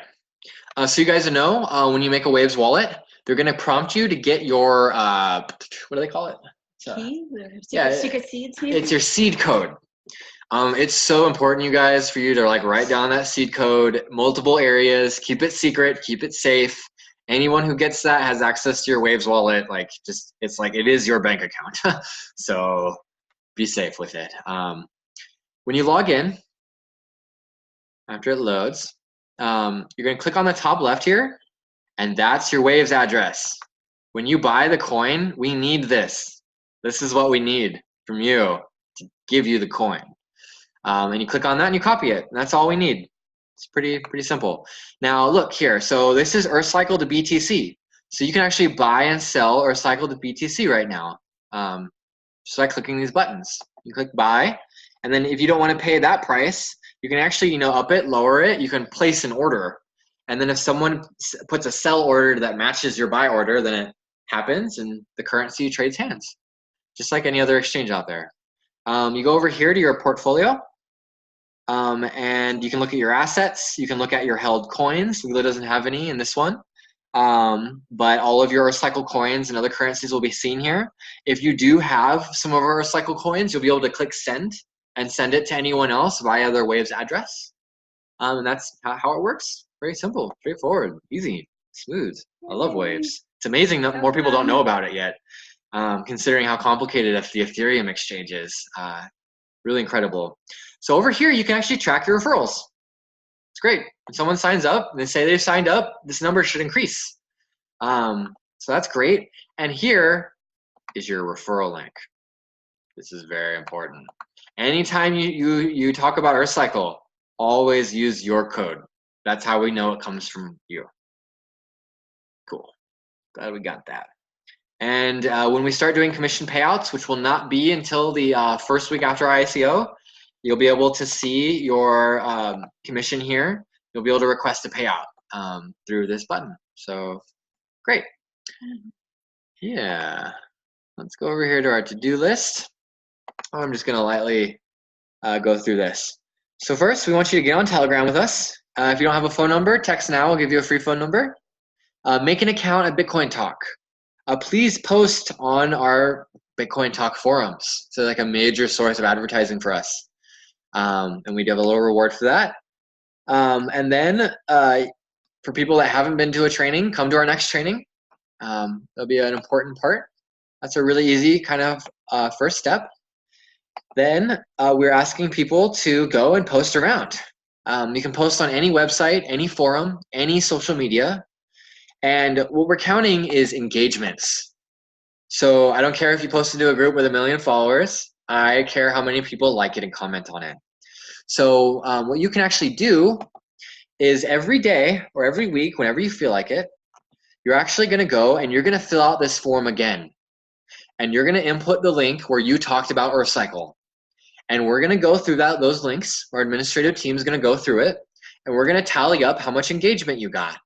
So you guys know when you make a Waves wallet, they're going to prompt you to get your, what do they call it? Secret seeds, maybe? It's your seed code. It's so important, you guys, for you to write down that seed code, multiple areas, keep it secret, keep it safe. Anyone who gets that has access to your Waves wallet. It is your bank account. So be safe with it. When you log in, after it loads, you're going to click on the top left here, and that's your Waves address. When you buy the coin, we need this. This is what we need from you to give you the coin. And you click on that and you copy it. And that's all we need. It's pretty simple. Now look here. So this is EarthCycle to BTC. So you can actually buy and sell EarthCycle to BTC right now. Just by clicking these buttons. You click buy, and then if you don't want to pay that price, you can actually, up it, lower it. You can place an order. And then if someone puts a sell order that matches your buy order, then it happens and the currency trades hands, just like any other exchange out there. You go over here to your portfolio, and you can look at your assets. You can look at your held coins. Lila doesn't have any in this one, but all of your recycled coins and other currencies will be seen here. If you do have some of our recycled coins, you'll be able to click send and send it to anyone else via their Waves address. And that's how it works. Very simple, straightforward, easy, smooth. I love Waves. It's amazing that more people don't know about it yet, considering how complicated the Ethereum exchange is. Really incredible. So over here, you can actually track your referrals. It's great. When someone signs up and they say they've signed up, this number should increase. So that's great. And here is your referral link. This is very important. Anytime you talk about EarthCycle, always use your code. That's how we know it comes from you. Cool. Glad we got that. And when we start doing commission payouts, which will not be until the first week after ICO, you'll be able to see your commission here. You'll be able to request a payout through this button. So great. Yeah. Let's go over here to our to-do list. I'm just going to lightly go through this. So first, we want you to get on Telegram with us. If you don't have a phone number, text now. We'll give you a free phone number. Make an account at Bitcoin Talk. Please post on our Bitcoin Talk forums. So like a major source of advertising for us. And we do have a little reward for that. And then for people that haven't been to a training, come to our next training. That'll be an important part. That's a really easy kind of first step. Then we're asking people to go and post around. You can post on any website, any forum, any social media. And what we're counting is engagements. So I don't care if you post into a group with 1 million followers. I care how many people like it and comment on it. So what you can actually do is every day or every week, whenever you feel like it, you're actually going to go and you're going to fill out this form again. And you're going to input the link where you talked about EarthCycle. And we're going to go through those links. Our administrative team is going to go through it. And we're going to tally up how much engagement you got.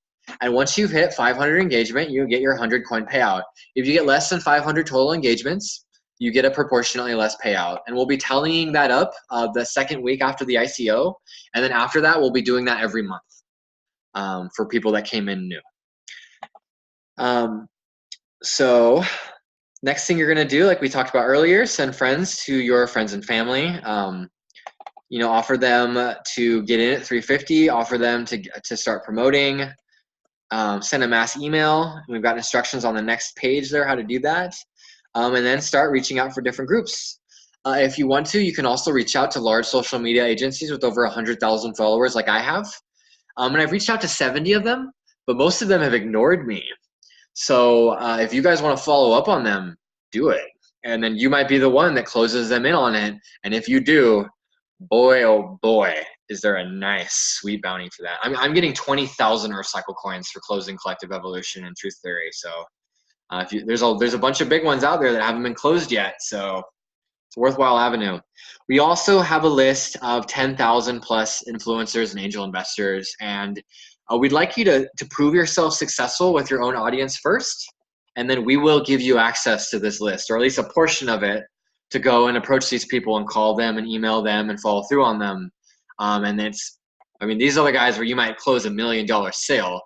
And once you've hit 500 engagement, you get your 100 coin payout. If you get less than 500 total engagements, you get a proportionally less payout. And we'll be tallying that up the second week after the ICO. And then after that, we'll be doing that every month for people that came in new. So next thing you're going to do, like we talked about earlier, send friends to your friends and family. Offer them to get in at 350, offer them to start promoting. Send a mass email. We've got instructions on the next page there how to do that. And then start reaching out for different groups. If you want to, you can also reach out to large social media agencies with over 100,000 followers like I have. And I've reached out to 70 of them, but most of them have ignored me. So if you guys want to follow up on them, do it. And then you might be the one that closes them in on it. And if you do, boy, oh boy, is there a nice sweet bounty for that. I'm getting 20,000 EarthCycle coins for closing Collective Evolution and Truth Theory. So there's a bunch of big ones out there that haven't been closed yet. So it's a worthwhile avenue. We also have a list of 10,000 plus influencers and angel investors. And we'd like you to prove yourself successful with your own audience first. And then we will give you access to this list, or at least a portion of it, to go and approach these people and call them and email them and follow through on them. And these are the guys where you might close $1 million sale,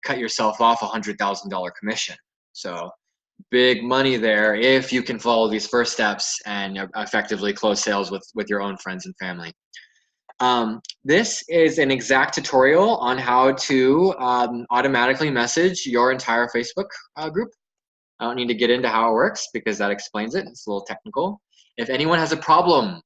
cut yourself off $100,000 commission. So big money there if you can follow these first steps and effectively close sales with your own friends and family. This is an exact tutorial on how to automatically message your entire Facebook group. I don't need to get into how it works because that explains it. It's a little technical. If anyone has a problem,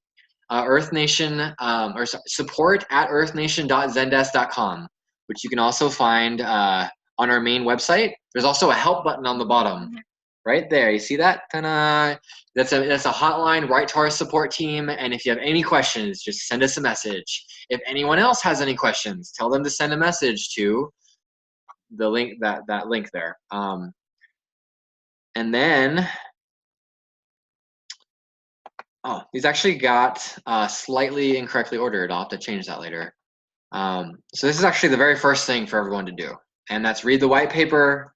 support@earthnation.zendesk.com. which you can also find on our main website. There's also a help button on the bottom, right there. You see that? Ta-da! That's a hotline right to our support team. And if you have any questions, just send us a message. If anyone else has any questions, tell them to send a message to the link, that link there. And then, oh, these actually got slightly incorrectly ordered. I'll have to change that later. So this is actually the very first thing for everyone to do, and that's read the white paper,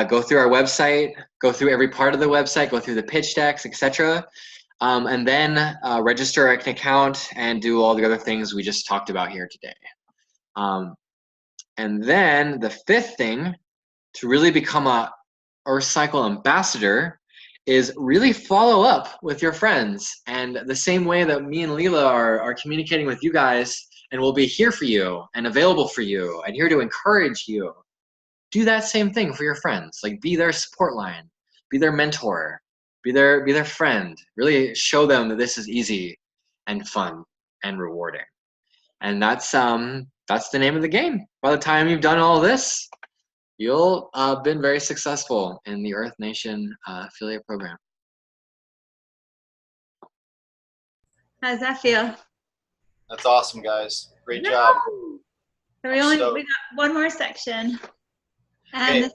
go through our website, go through every part of the website, go through the pitch decks, etc. And then register an account and do all the other things we just talked about here today. And then the fifth thing to really become a EarthCycle ambassador is really follow up with your friends. And the same way that me and Leela are communicating with you guys, and we'll be here for you and available for you and here to encourage you, do that same thing for your friends. Like, be their support line, be their mentor, be their friend. Really show them that this is easy and fun and rewarding. And that's the name of the game. By the time you've done all this, you'll been very successful in the Earth Nation affiliate program. How does that feel? That's awesome, guys. Great job. So we got one more section. And okay,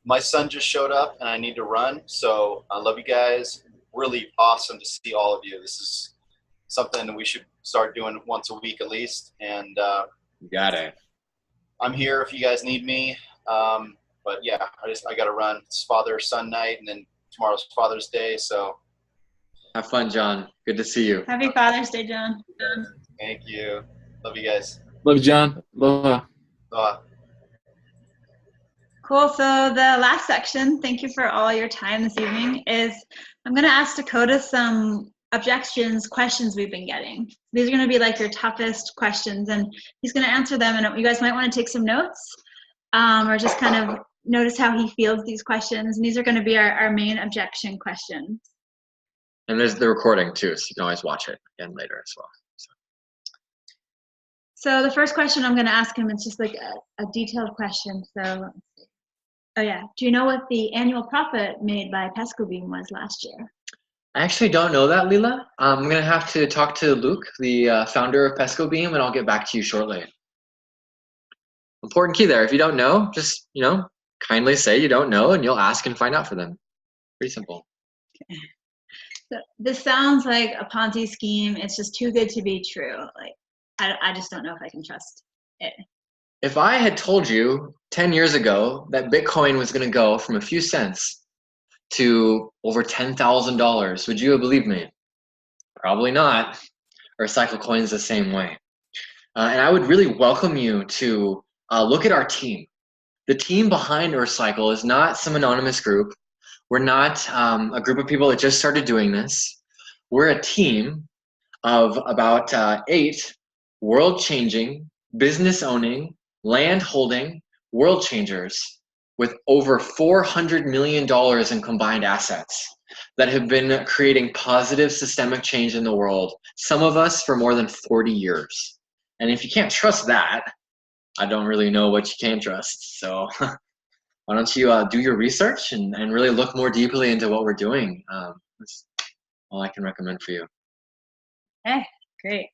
my son just showed up and I need to run. So I love you guys. Really awesome to see all of you. This is something that we should start doing once a week at least. And you got it. I'm here if you guys need me. But yeah, I got to run. It's Father-Son night, and then tomorrow's Father's Day. So have fun, John. Good to see you. Happy Father's Day, John. Thank you. Love you guys. Love you, John. Aloha. Aloha. Cool. So the last section, thank you for all your time this evening, is I'm going to ask Dakota some questions we've been getting. These are going to be like your toughest questions, and he's going to answer them, and you guys might want to take some notes or just kind of notice how he fields these questions. And these are going to be our main objection questions. And there's the recording too, so you can always watch it again later as well. So the first question I'm going to ask him is just like a detailed question. So let's see. Oh yeah, do you know what the annual profit made by Pesco Beam was last year? I actually don't know that, Leela. I'm going to have to talk to Luke, the founder of Pesco Beam, and I'll get back to you shortly. Important key there. If you don't know, just, kindly say you don't know, and you'll ask and find out for them. Pretty simple. Okay. So this sounds like a Ponzi scheme. It's just too good to be true. Like, I just don't know if I can trust it. If I had told you 10 years ago that Bitcoin was going to go from a few cents to over $10,000, would you have believed me? Probably not. EarthCycle Coin's the same way. And I would really welcome you to look at our team. The team behind EarthCycle is not some anonymous group. We're not a group of people that just started doing this. We're a team of about 8 world-changing, business-owning, land-holding world changers with over $400 million in combined assets that have been creating positive systemic change in the world, some of us for more than 40 years. And if you can't trust that, I don't really know what you can trust. So why don't you do your research and really look more deeply into what we're doing. That's all I can recommend for you. Okay, great.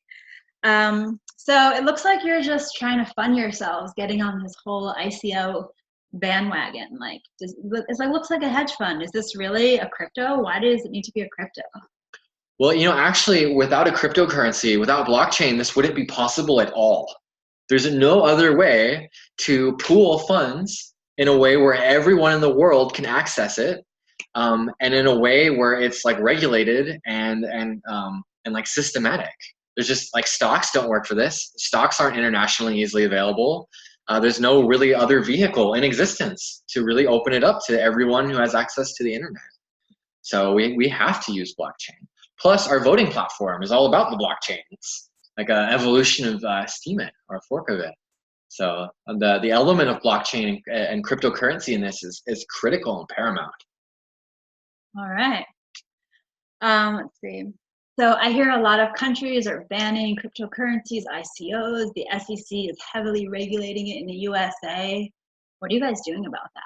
So it looks like you're just trying to fund yourselves getting on this whole ICO bandwagon. Like, looks like a hedge fund. Is this really a crypto? Why does it need to be a crypto? Well, actually, without a cryptocurrency, without blockchain, this wouldn't be possible at all. There's no other way to pool funds in a way where everyone in the world can access it, and in a way where it's like regulated and like systematic. There's just like stocks don't work for this. Stocks aren't internationally easily available. There's no really other vehicle in existence to really open it up to everyone who has access to the internet. So we have to use blockchain. Plus, our voting platform is all about the blockchain. It's like an evolution of Steemit, or a fork of it. So the element of blockchain and cryptocurrency in this is critical and paramount. All right. Let's see. So I hear a lot of countries are banning cryptocurrencies, ICOs. The SEC is heavily regulating it in the USA. What are you guys doing about that?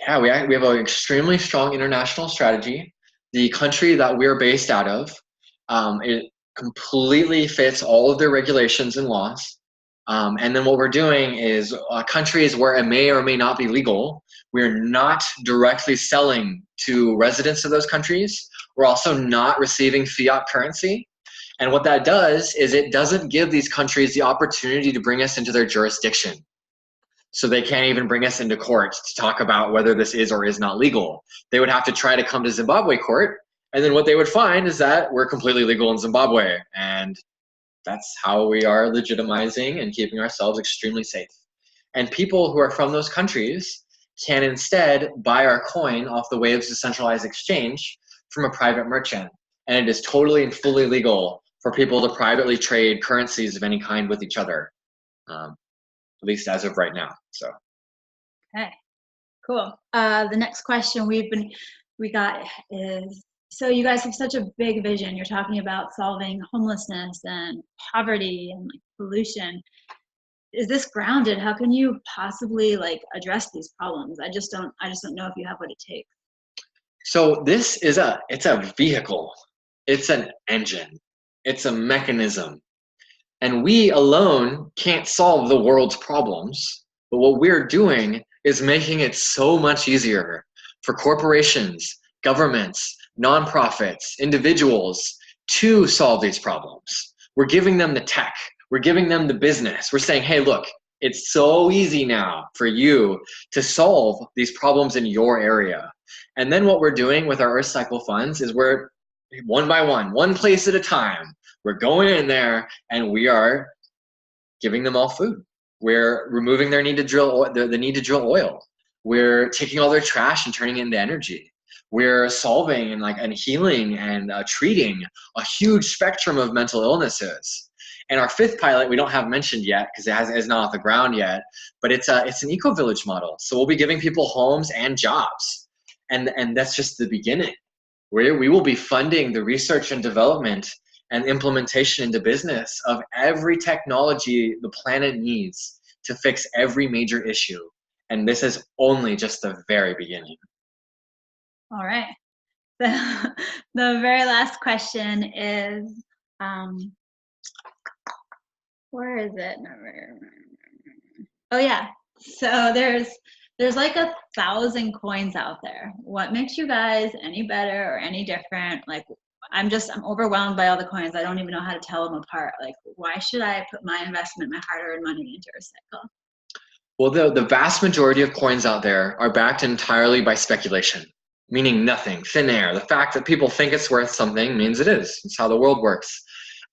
Yeah, we have an extremely strong international strategy. The country that we're based out of, it completely fits all of their regulations and laws. And then what we're doing is countries where it may or may not be legal, we're not directly selling to residents of those countries. We're also not receiving fiat currency. And what that does is it doesn't give these countries the opportunity to bring us into their jurisdiction. So they can't even bring us into court to talk about whether this is or is not legal. They would have to try to come to Zimbabwe court. And then what they would find is that we're completely legal in Zimbabwe. And that's how we are legitimizing and keeping ourselves extremely safe. And people who are from those countries can instead buy our coin off the Waves decentralized exchange from a private merchant. And it is totally and fully legal for people to privately trade currencies of any kind with each other, at least as of right now. So, okay, cool. The next question we got is, so you guys have such a big vision. You're talking about solving homelessness and poverty and like pollution. Is this grounded? How can you possibly like address these problems? I just don't know if you have what it takes. So this is it's a vehicle. It's an engine. It's a mechanism. And we alone can't solve the world's problems. But what we're doing is making it so much easier for corporations, governments, nonprofits, individuals to solve these problems. We're giving them the tech. We're giving them the business. We're saying, hey, look, it's so easy now for you to solve these problems in your area. And then what we're doing with our EarthCycle funds is we're one by one place at a time. We're going in there and we are giving them all food. We're removing their need to drill oil, the need to drill oil. We're taking all their trash and turning it into energy. We're solving and healing and treating a huge spectrum of mental illnesses. And our fifth pilot we don't have mentioned yet because it's not off the ground yet, but it's an eco-village model. So we'll be giving people homes and jobs. And that's just the beginning. We will be funding the research and development and implementation into business of every technology the planet needs to fix every major issue. And this is only just the very beginning. All right. The very last question is, where is it? Oh yeah. So there's like 1,000 coins out there. What makes you guys any better or any different? Like, I'm overwhelmed by all the coins. I don't even know how to tell them apart. Like, why should I put my investment, my hard-earned money into EarthCycle? Well, the vast majority of coins out there are backed entirely by speculation, meaning nothing, thin air. The fact that people think it's worth something means it is. It's how the world works.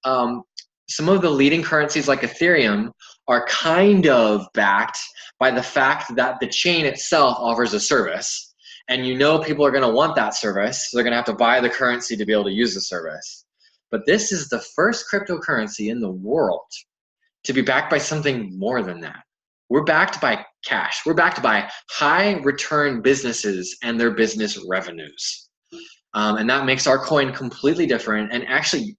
Some of the leading currencies like Ethereum are kind of backed by the fact that the chain itself offers a service. And people are going to want that service, so they're going to have to buy the currency to be able to use the service. But this is the first cryptocurrency in the world to be backed by something more than that. We're backed by cash. We're backed by high return businesses and their business revenues. And that makes our coin completely different. And actually,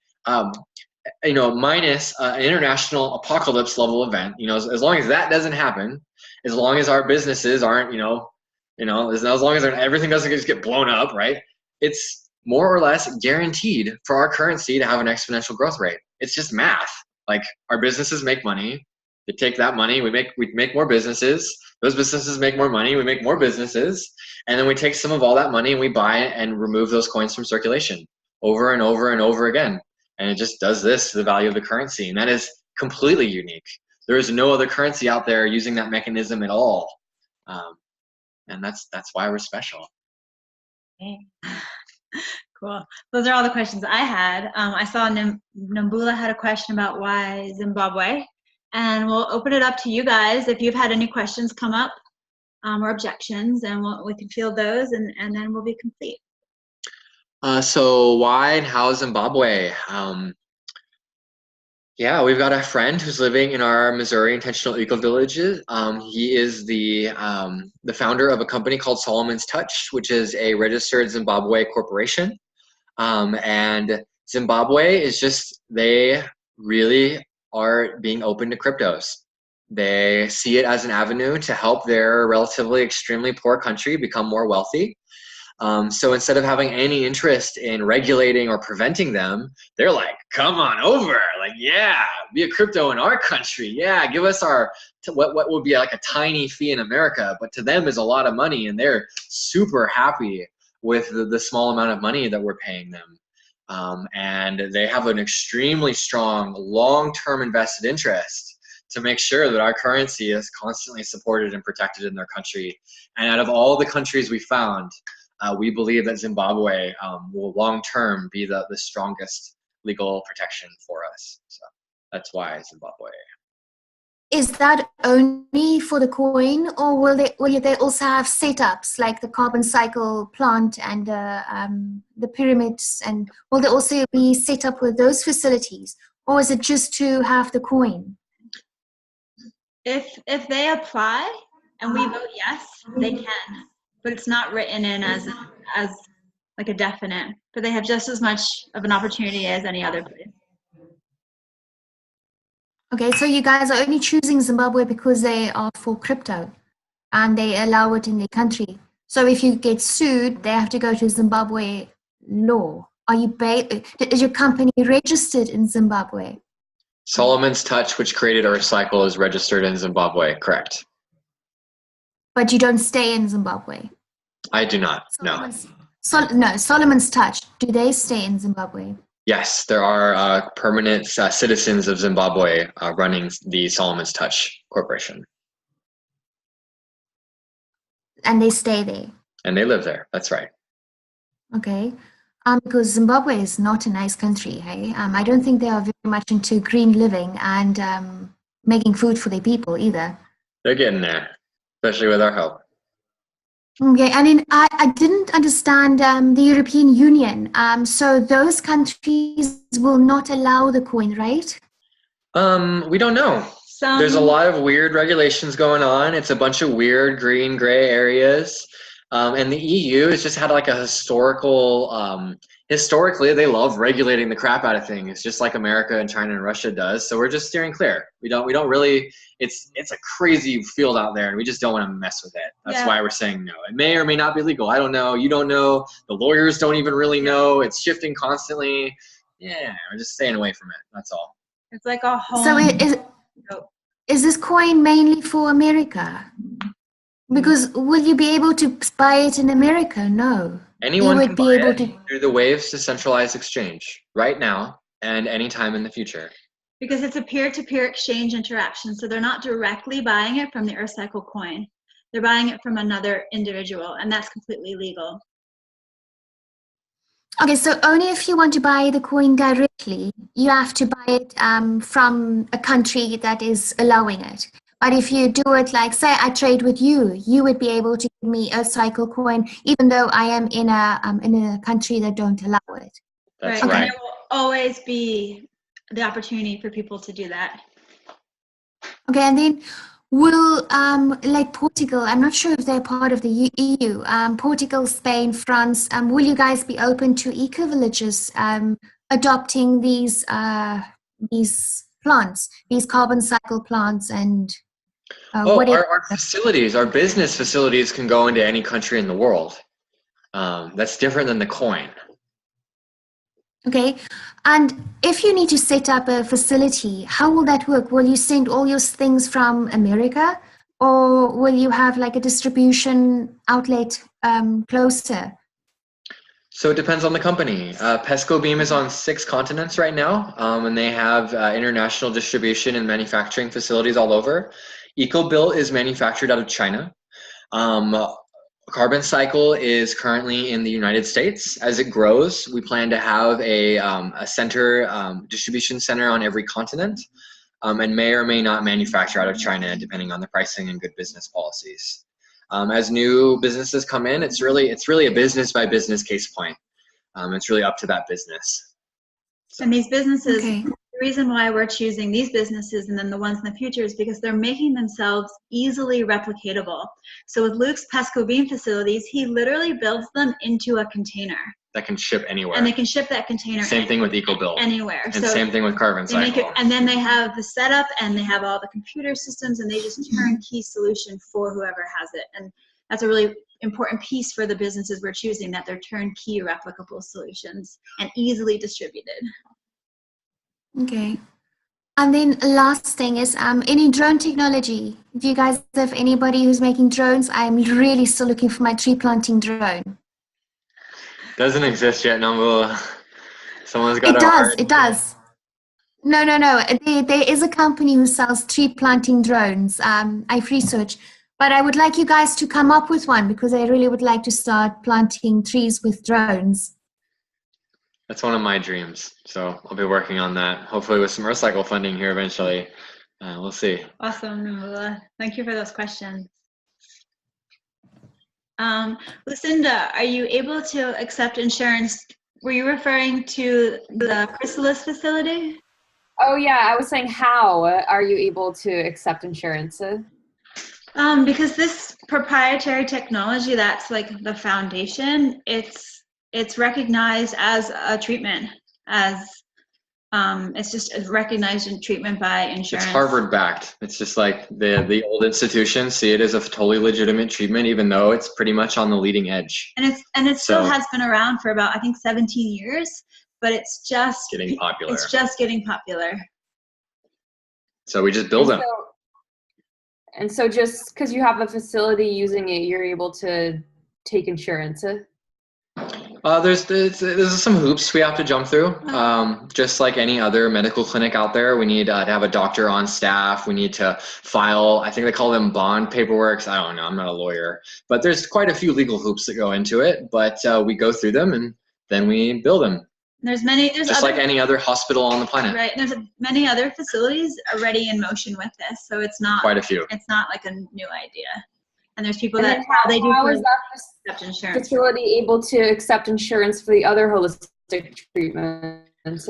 minus an international apocalypse level event, as long as that doesn't happen, as long as our businesses aren't, as long as everything doesn't just get blown up, right? It's more or less guaranteed for our currency to have an exponential growth rate. It's just math. Like, our businesses make money. They take that money, we make more businesses. Those businesses make more money, we make more businesses. And then we take some of all that money and we buy it and remove those coins from circulation over and over and over again. And it just does this to the value of the currency. And that is completely unique. There is no other currency out there using that mechanism at all. And that's why we're special. Okay. Cool. Those are all the questions I had. I saw Nambula had a question about why Zimbabwe. And we'll open it up to you guys if you've had any questions come up or objections, and we can field those, and then we'll be complete. So why and how Zimbabwe? Yeah, we've got a friend who's living in our Missouri Intentional Eco Villages. He is the founder of a company called Solomon's Touch, which is a registered Zimbabwe corporation. And Zimbabwe is just, they really are being open to cryptos. They see it as an avenue to help their relatively extremely poor country become more wealthy. So instead of having any interest in regulating or preventing them, they're like, come on over. Like, yeah, be a crypto in our country. Yeah, give us our, what would be like a tiny fee in America, but to them is a lot of money, and they're super happy with the small amount of money that we're paying them. And they have an extremely strong long-term invested interest to make sure that our currency is constantly supported and protected in their country. And out of all the countries we found, we believe that Zimbabwe will long-term be the strongest legal protection for us. So that's why Zimbabwe. Is that only for the coin, or will they also have setups like the carbon cycle plant and the pyramids, and will they also be set up with those facilities, or is it just to have the coin? If they apply and we vote yes, they can, but it's not written in as like a definite. But they have just as much of an opportunity as any other place. Okay, so you guys are only choosing Zimbabwe because they are for crypto and they allow it in their country. So if you get sued, they have to go to Zimbabwe law. Is your company registered in Zimbabwe? Solomon's Touch, which created EarthCycle, is registered in Zimbabwe, correct? But you don't stay in Zimbabwe? I do not, no. Solomon's Touch, do they stay in Zimbabwe? Yes, there are permanent citizens of Zimbabwe running the Solomon's Touch Corporation. And they stay there? And they live there, that's right. Okay. Because Zimbabwe is not a nice country, hey? I don't think they are very much into green living and making food for their people either. They're getting there, especially with our help. Okay, and then I didn't understand the European Union. So those countries will not allow the coin, right? We don't know. There's a lot of weird regulations going on. It's a bunch of weird green, gray areas. And the EU has just had like a historically, they love regulating the crap out of things, just like America and China and Russia does. So we're just steering clear. We don't really, it's a crazy field out there, and we just don't want to mess with it. That's why we're saying no. It may or may not be legal. I don't know. You don't know. The lawyers don't even really know. It's shifting constantly. Yeah, we're just staying away from it. That's all. It's like a home. So is this coin mainly for America? Because will you be able to buy it in America? No. Anyone can buy it through the Waves decentralized exchange right now and anytime in the future. Because it's a peer-to-peer exchange interaction, so they're not directly buying it from the EarthCycle coin. They're buying it from another individual, and that's completely legal. Okay, so only if you want to buy the coin directly, you have to buy it from a country that is allowing it. But if you do it like, say, I trade with you, you would be able to give me a cycle coin, even though I am in a country that don't allow it. That's right. And there will always be the opportunity for people to do that. Okay, and then will like Portugal, I'm not sure if they're part of the EU, Portugal, Spain, France, will you guys be open to eco-villages adopting these plants, these carbon cycle plants, and our facilities, our business facilities can go into any country in the world. That's different than the coin. Okay, and if you need to set up a facility, how will that work? Will you send all your things from America, or will you have like a distribution outlet closer? So it depends on the company. Pesco Beam is on 6 continents right now, and they have international distribution and manufacturing facilities all over. EcoBuilt is manufactured out of China. Carbon Cycle is currently in the United States. As it grows, we plan to have a distribution center on every continent, and may or may not manufacture out of China, depending on the pricing and good business policies. As new businesses come in, it's really a business by business case point. It's really up to that business. And these businesses, the reason why we're choosing these businesses and then the ones in the future is because they're making themselves easily replicatable. So with Luke's Pesco Beam facilities, he literally builds them into a container. that can ship anywhere. And they can ship that container. Same thing with EcoBill. Anywhere. And so same thing with Carbon they make Cycle. it, and then they have the setup, and they have all the computer systems, and they just turnkey solution for whoever has it. And that's a really important piece for the businesses we're choosing, that they're turnkey replicable solutions and easily distributed. Okay. And then last thing is any drone technology. Do you guys have anybody who's making drones? I'm really still looking for my tree planting drone. Doesn't exist yet, Nambu. Someone's got It does. No. There is a company who sells tree planting drones. I've researched. But I would like you guys to come up with one, because I really would like to start planting trees with drones. That's one of my dreams. So I'll be working on that, hopefully with some EarthCycle funding here eventually. We'll see. Awesome, Namula. Thank you for those questions. Lucinda, are you able to accept insurance? Were you referring to the Chrysalis facility? Oh yeah, I was saying, how are you able to accept insurance? Because this proprietary technology, that's like the foundation, it's recognized as a treatment, as it's just recognized in treatment by insurance. It's Harvard backed. It's just like the old institutions see it as a totally legitimate treatment, even though it's pretty much on the leading edge. And it still has been around for about, I think, 17 years, but it's just getting popular. It's just getting popular. So we just build them. And so just because you have a facility using it, you're able to take insurance? There's some hoops we have to jump through. Just like any other medical clinic out there, we need to have a doctor on staff. We need to file, I think they call them bond paperwork. I don't know, I'm not a lawyer. But there's quite a few legal hoops that go into it. But we go through them and then we build them. There's just like any other hospital on the planet. Right. There's many other facilities already in motion with this, so it's not quite a few. It's not like a new idea. And there's people and that how is that insurance facility able to accept insurance for the other holistic treatments?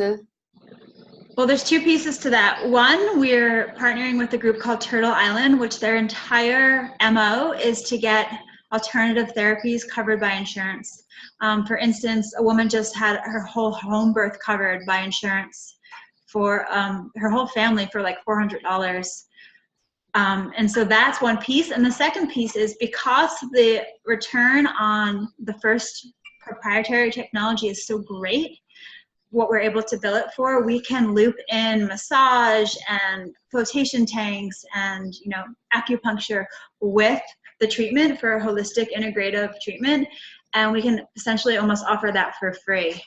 Well, there's two pieces to that. One, we're partnering with a group called Turtle Island, which their entire MO is to get alternative therapies covered by insurance. For instance, a woman just had her whole home birth covered by insurance for her whole family for like $400. And so that's one piece. And the second piece is, because the return on the first proprietary technology is so great, what we're able to bill it for, we can loop in massage and flotation tanks and, you know, acupuncture with the treatment for a holistic integrative treatment. And we can essentially almost offer that for free.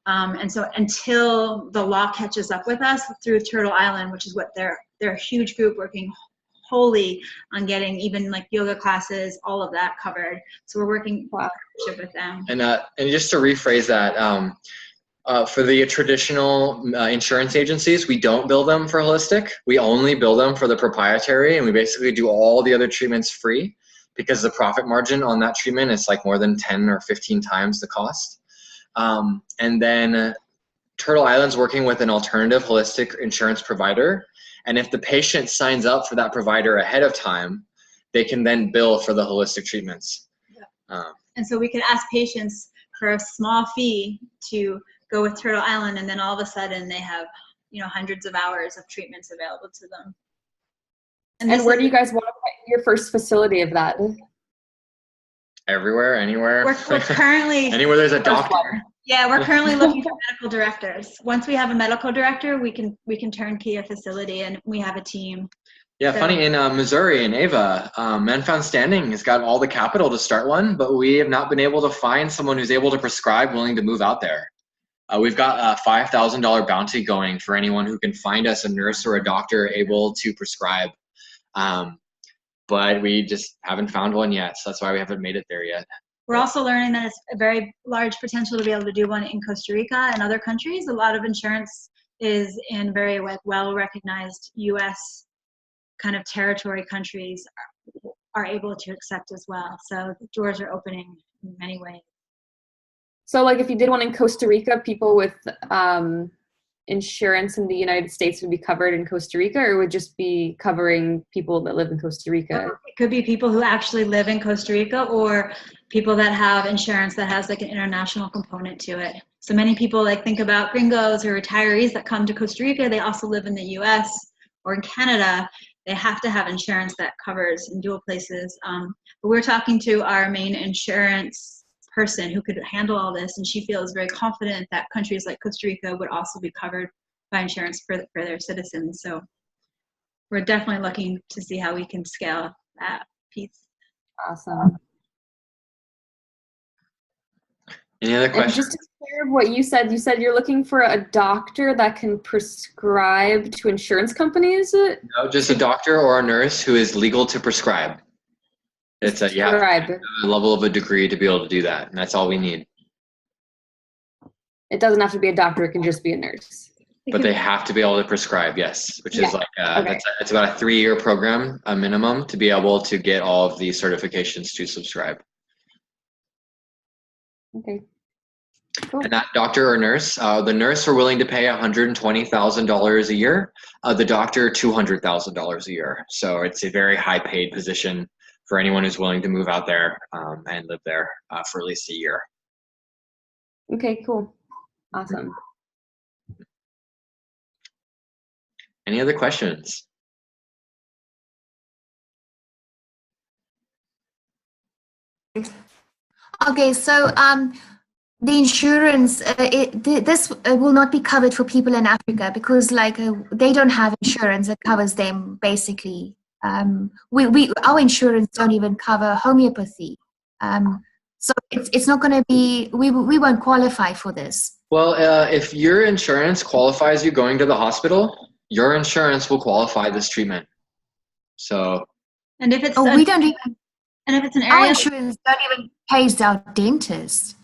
And so until the law catches up with us through Turtle Island, which is what they're a huge group working wholly on getting even like yoga classes, all of that covered. So we're working with them. And just to rephrase that, for the traditional insurance agencies, we don't bill them for holistic. We only bill them for the proprietary, and we basically do all the other treatments free, because the profit margin on that treatment is like more than 10 or 15 times the cost. And then Turtle Island's working with an alternative holistic insurance provider. And if the patient signs up for that provider ahead of time, they can then bill for the holistic treatments. Yeah. And so we could ask patients for a small fee to go with Turtle Island, and then all of a sudden they have, you know, hundreds of hours of treatments available to them. And where do you guys want to put your first facility of that? Everywhere, anywhere. We're currently anywhere there's a doctor. Yeah, we're currently looking for medical directors. Once we have a medical director, we can turnkey a facility, and we have a team. Yeah, so. Funny, in Missouri, in Ava, Men Found Standing has got all the capital to start one, but we have not been able to find someone who's able to prescribe, willing to move out there. We've got a $5,000 bounty going for anyone who can find us a nurse or a doctor able to prescribe. But we just haven't found one yet, so that's why we haven't made it there yet. We're also learning that it's a very large potential to be able to do one in Costa Rica and other countries. A lot of insurance is in very well-recognized U.S. kind of territory countries are able to accept as well. So the doors are opening in many ways. So like if you did one in Costa Rica, people with insurance in the United States would be covered in Costa Rica, or would just be covering people that live in Costa Rica? It could be people who actually live in Costa Rica, or people that have insurance that has like an international component to it. So many people like think about gringos or retirees that come to Costa Rica. They also live in the US or in Canada. They have to have insurance that covers in dual places. But we're talking to our main insurance person who could handle all this, and she feels very confident that countries like Costa Rica would also be covered by insurance for their citizens. So we're definitely looking to see how we can scale that piece. Awesome. Any other questions? And just to clear what you said you're looking for a doctor that can prescribe to insurance companies? No, just a doctor or a nurse who is legal to prescribe. It's you have to have a level of a degree to be able to do that, and that's all we need. It doesn't have to be a doctor; it can just be a nurse. But they have to be able to prescribe, yes, which is like it's about a 3-year program, a minimum, to be able to get all of these certifications to subscribe. Okay. Cool. And that doctor or nurse, the nurse are willing to pay $120,000 a year. The doctor, $200,000 a year. So it's a very high paid position for anyone who's willing to move out there and live there for at least a year. Okay, cool. Awesome. Any other questions? Okay, so the insurance, this will not be covered for people in Africa because they don't have insurance that covers them basically. Our insurance don't even cover homeopathy. So it's not going to be, we won't qualify for this. Well, if your insurance qualifies you going to the hospital, your insurance will qualify this treatment. So. And if it's we don't even. And if it's an area, our insurance don't even pays our dentist.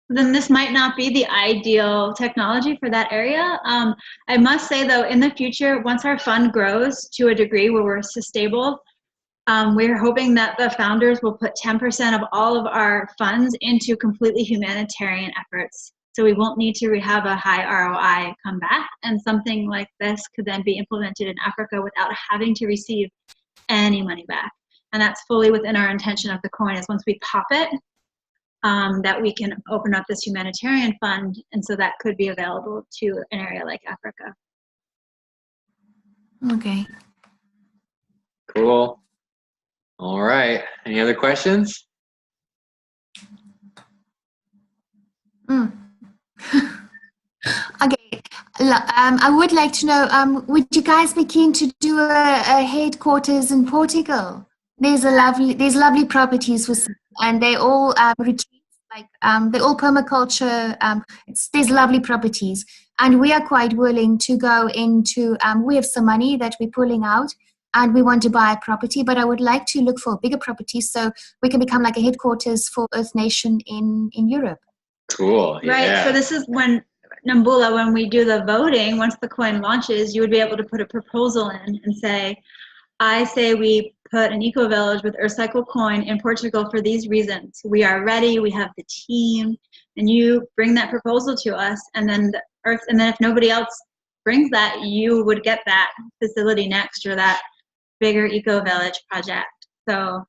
Then this might not be the ideal technology for that area. I must say though, in the future, once our fund grows to a degree where we're stable, we're hoping that the founders will put 10% of all of our funds into completely humanitarian efforts. So we won't need to have a high ROI come back, and something like this could then be implemented in Africa without having to receive any money back. And that's fully within our intention of the coin, is once we pop it, that we can open up this humanitarian fund, and so that could be available to an area like Africa. Okay. Cool. All right. Any other questions? Okay. I would like to know, would you guys be keen to do a headquarters in Portugal? There's lovely properties and they all retreats, they're all permaculture. There's lovely properties, and we are quite willing to go into. We have some money that we're pulling out, and we want to buy a property. But I would like to look for bigger properties so we can become like a headquarters for Earth Nation in Europe. Cool. Yeah. Right. So this is when Nambula, when we do the voting, once the coin launches, you would be able to put a proposal in and say, I say we put an eco-village with EarthCycle coin in Portugal for these reasons. We are ready, we have the team, and you bring that proposal to us, and then if nobody else brings that, you would get that facility next, or that bigger eco-village project. So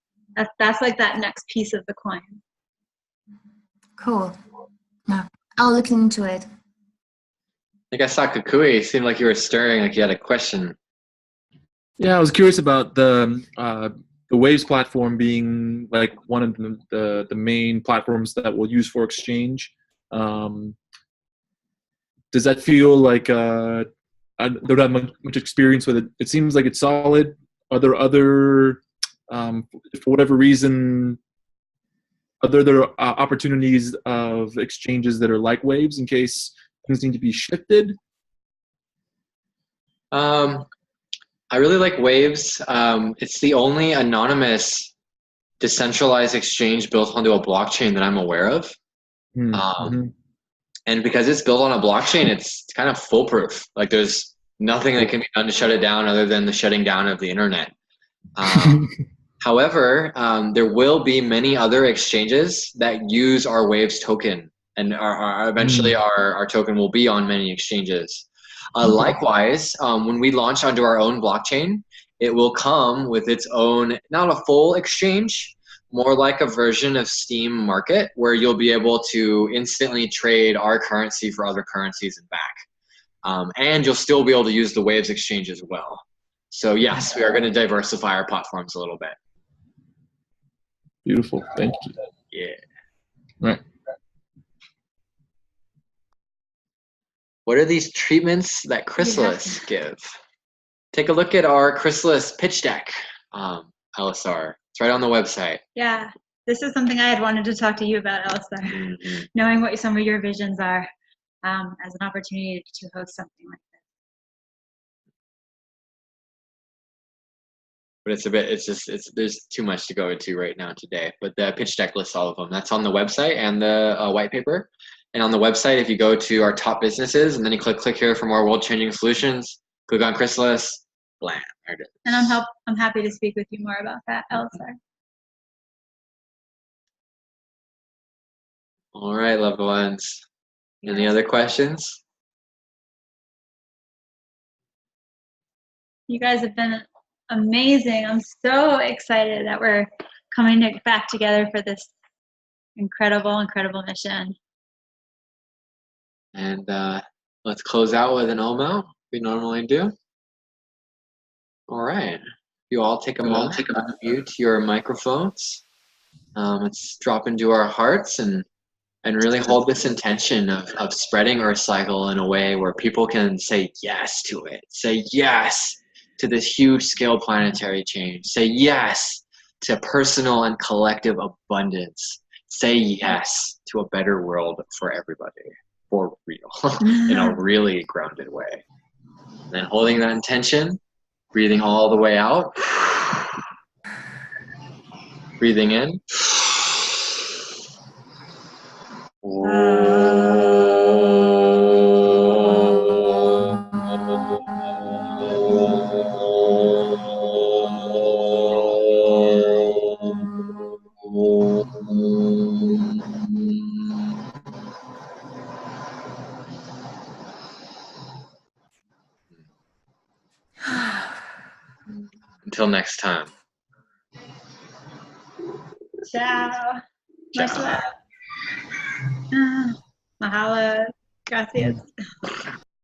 that's like that next piece of the coin. Cool. No, I'll look into it. I think I saw Kukui. It seemed like you were stirring, like you had a question. Yeah, I was curious about the Waves platform being like one of the main platforms that we'll use for exchange. Does that feel like I don't have much experience with it? It seems like it's solid. Are there other, for whatever reason, are there opportunities of exchanges that are like Waves in case things need to be shifted? I really like Waves. It's the only anonymous decentralized exchange built onto a blockchain that I'm aware of. And because it's built on a blockchain, it's kind of foolproof. Like there's nothing that can be done to shut it down other than the shutting down of the internet. However, there will be many other exchanges that use our Waves token, and eventually our token will be on many exchanges. Likewise, when we launch onto our own blockchain, it will come with its own, not a full exchange, more like a version of Steam Market, where you'll be able to instantly trade our currency for other currencies and back. And you'll still be able to use the Waves exchange as well. So yes, we are going to diversify our platforms a little bit. Beautiful. Thank you. Yeah. Right. What are these treatments that Chrysalis give? Take a look at our Chrysalis pitch deck, LSR. It's right on the website. Yeah, this is something I had wanted to talk to you about, Alistair. Mm-hmm. Knowing what some of your visions are as an opportunity to host something like this. But there's too much to go into right now today. But the pitch deck lists all of them. That's on the website and the white paper. And on the website, if you go to our top businesses and then you click here for more world-changing solutions, click on Chrysalis, blam, there it is. And I'm happy to speak with you more about that, Alistair. All right, loved ones. Any other questions? You guys have been amazing. I'm so excited that we're coming back together for this incredible mission. And let's close out with an Omo, we normally do. All right. You all take a moment to mute your microphones. Let's drop into our hearts and really hold this intention of spreading EarthCycle in a way where people can say yes to it. Say yes to this huge scale planetary change. Say yes to personal and collective abundance. Say yes to a better world for everybody, for real, in a really grounded way. And then holding that intention, breathing all the way out. Breathing in. Until next time. Ciao. Much love. Mahalo. Gracias.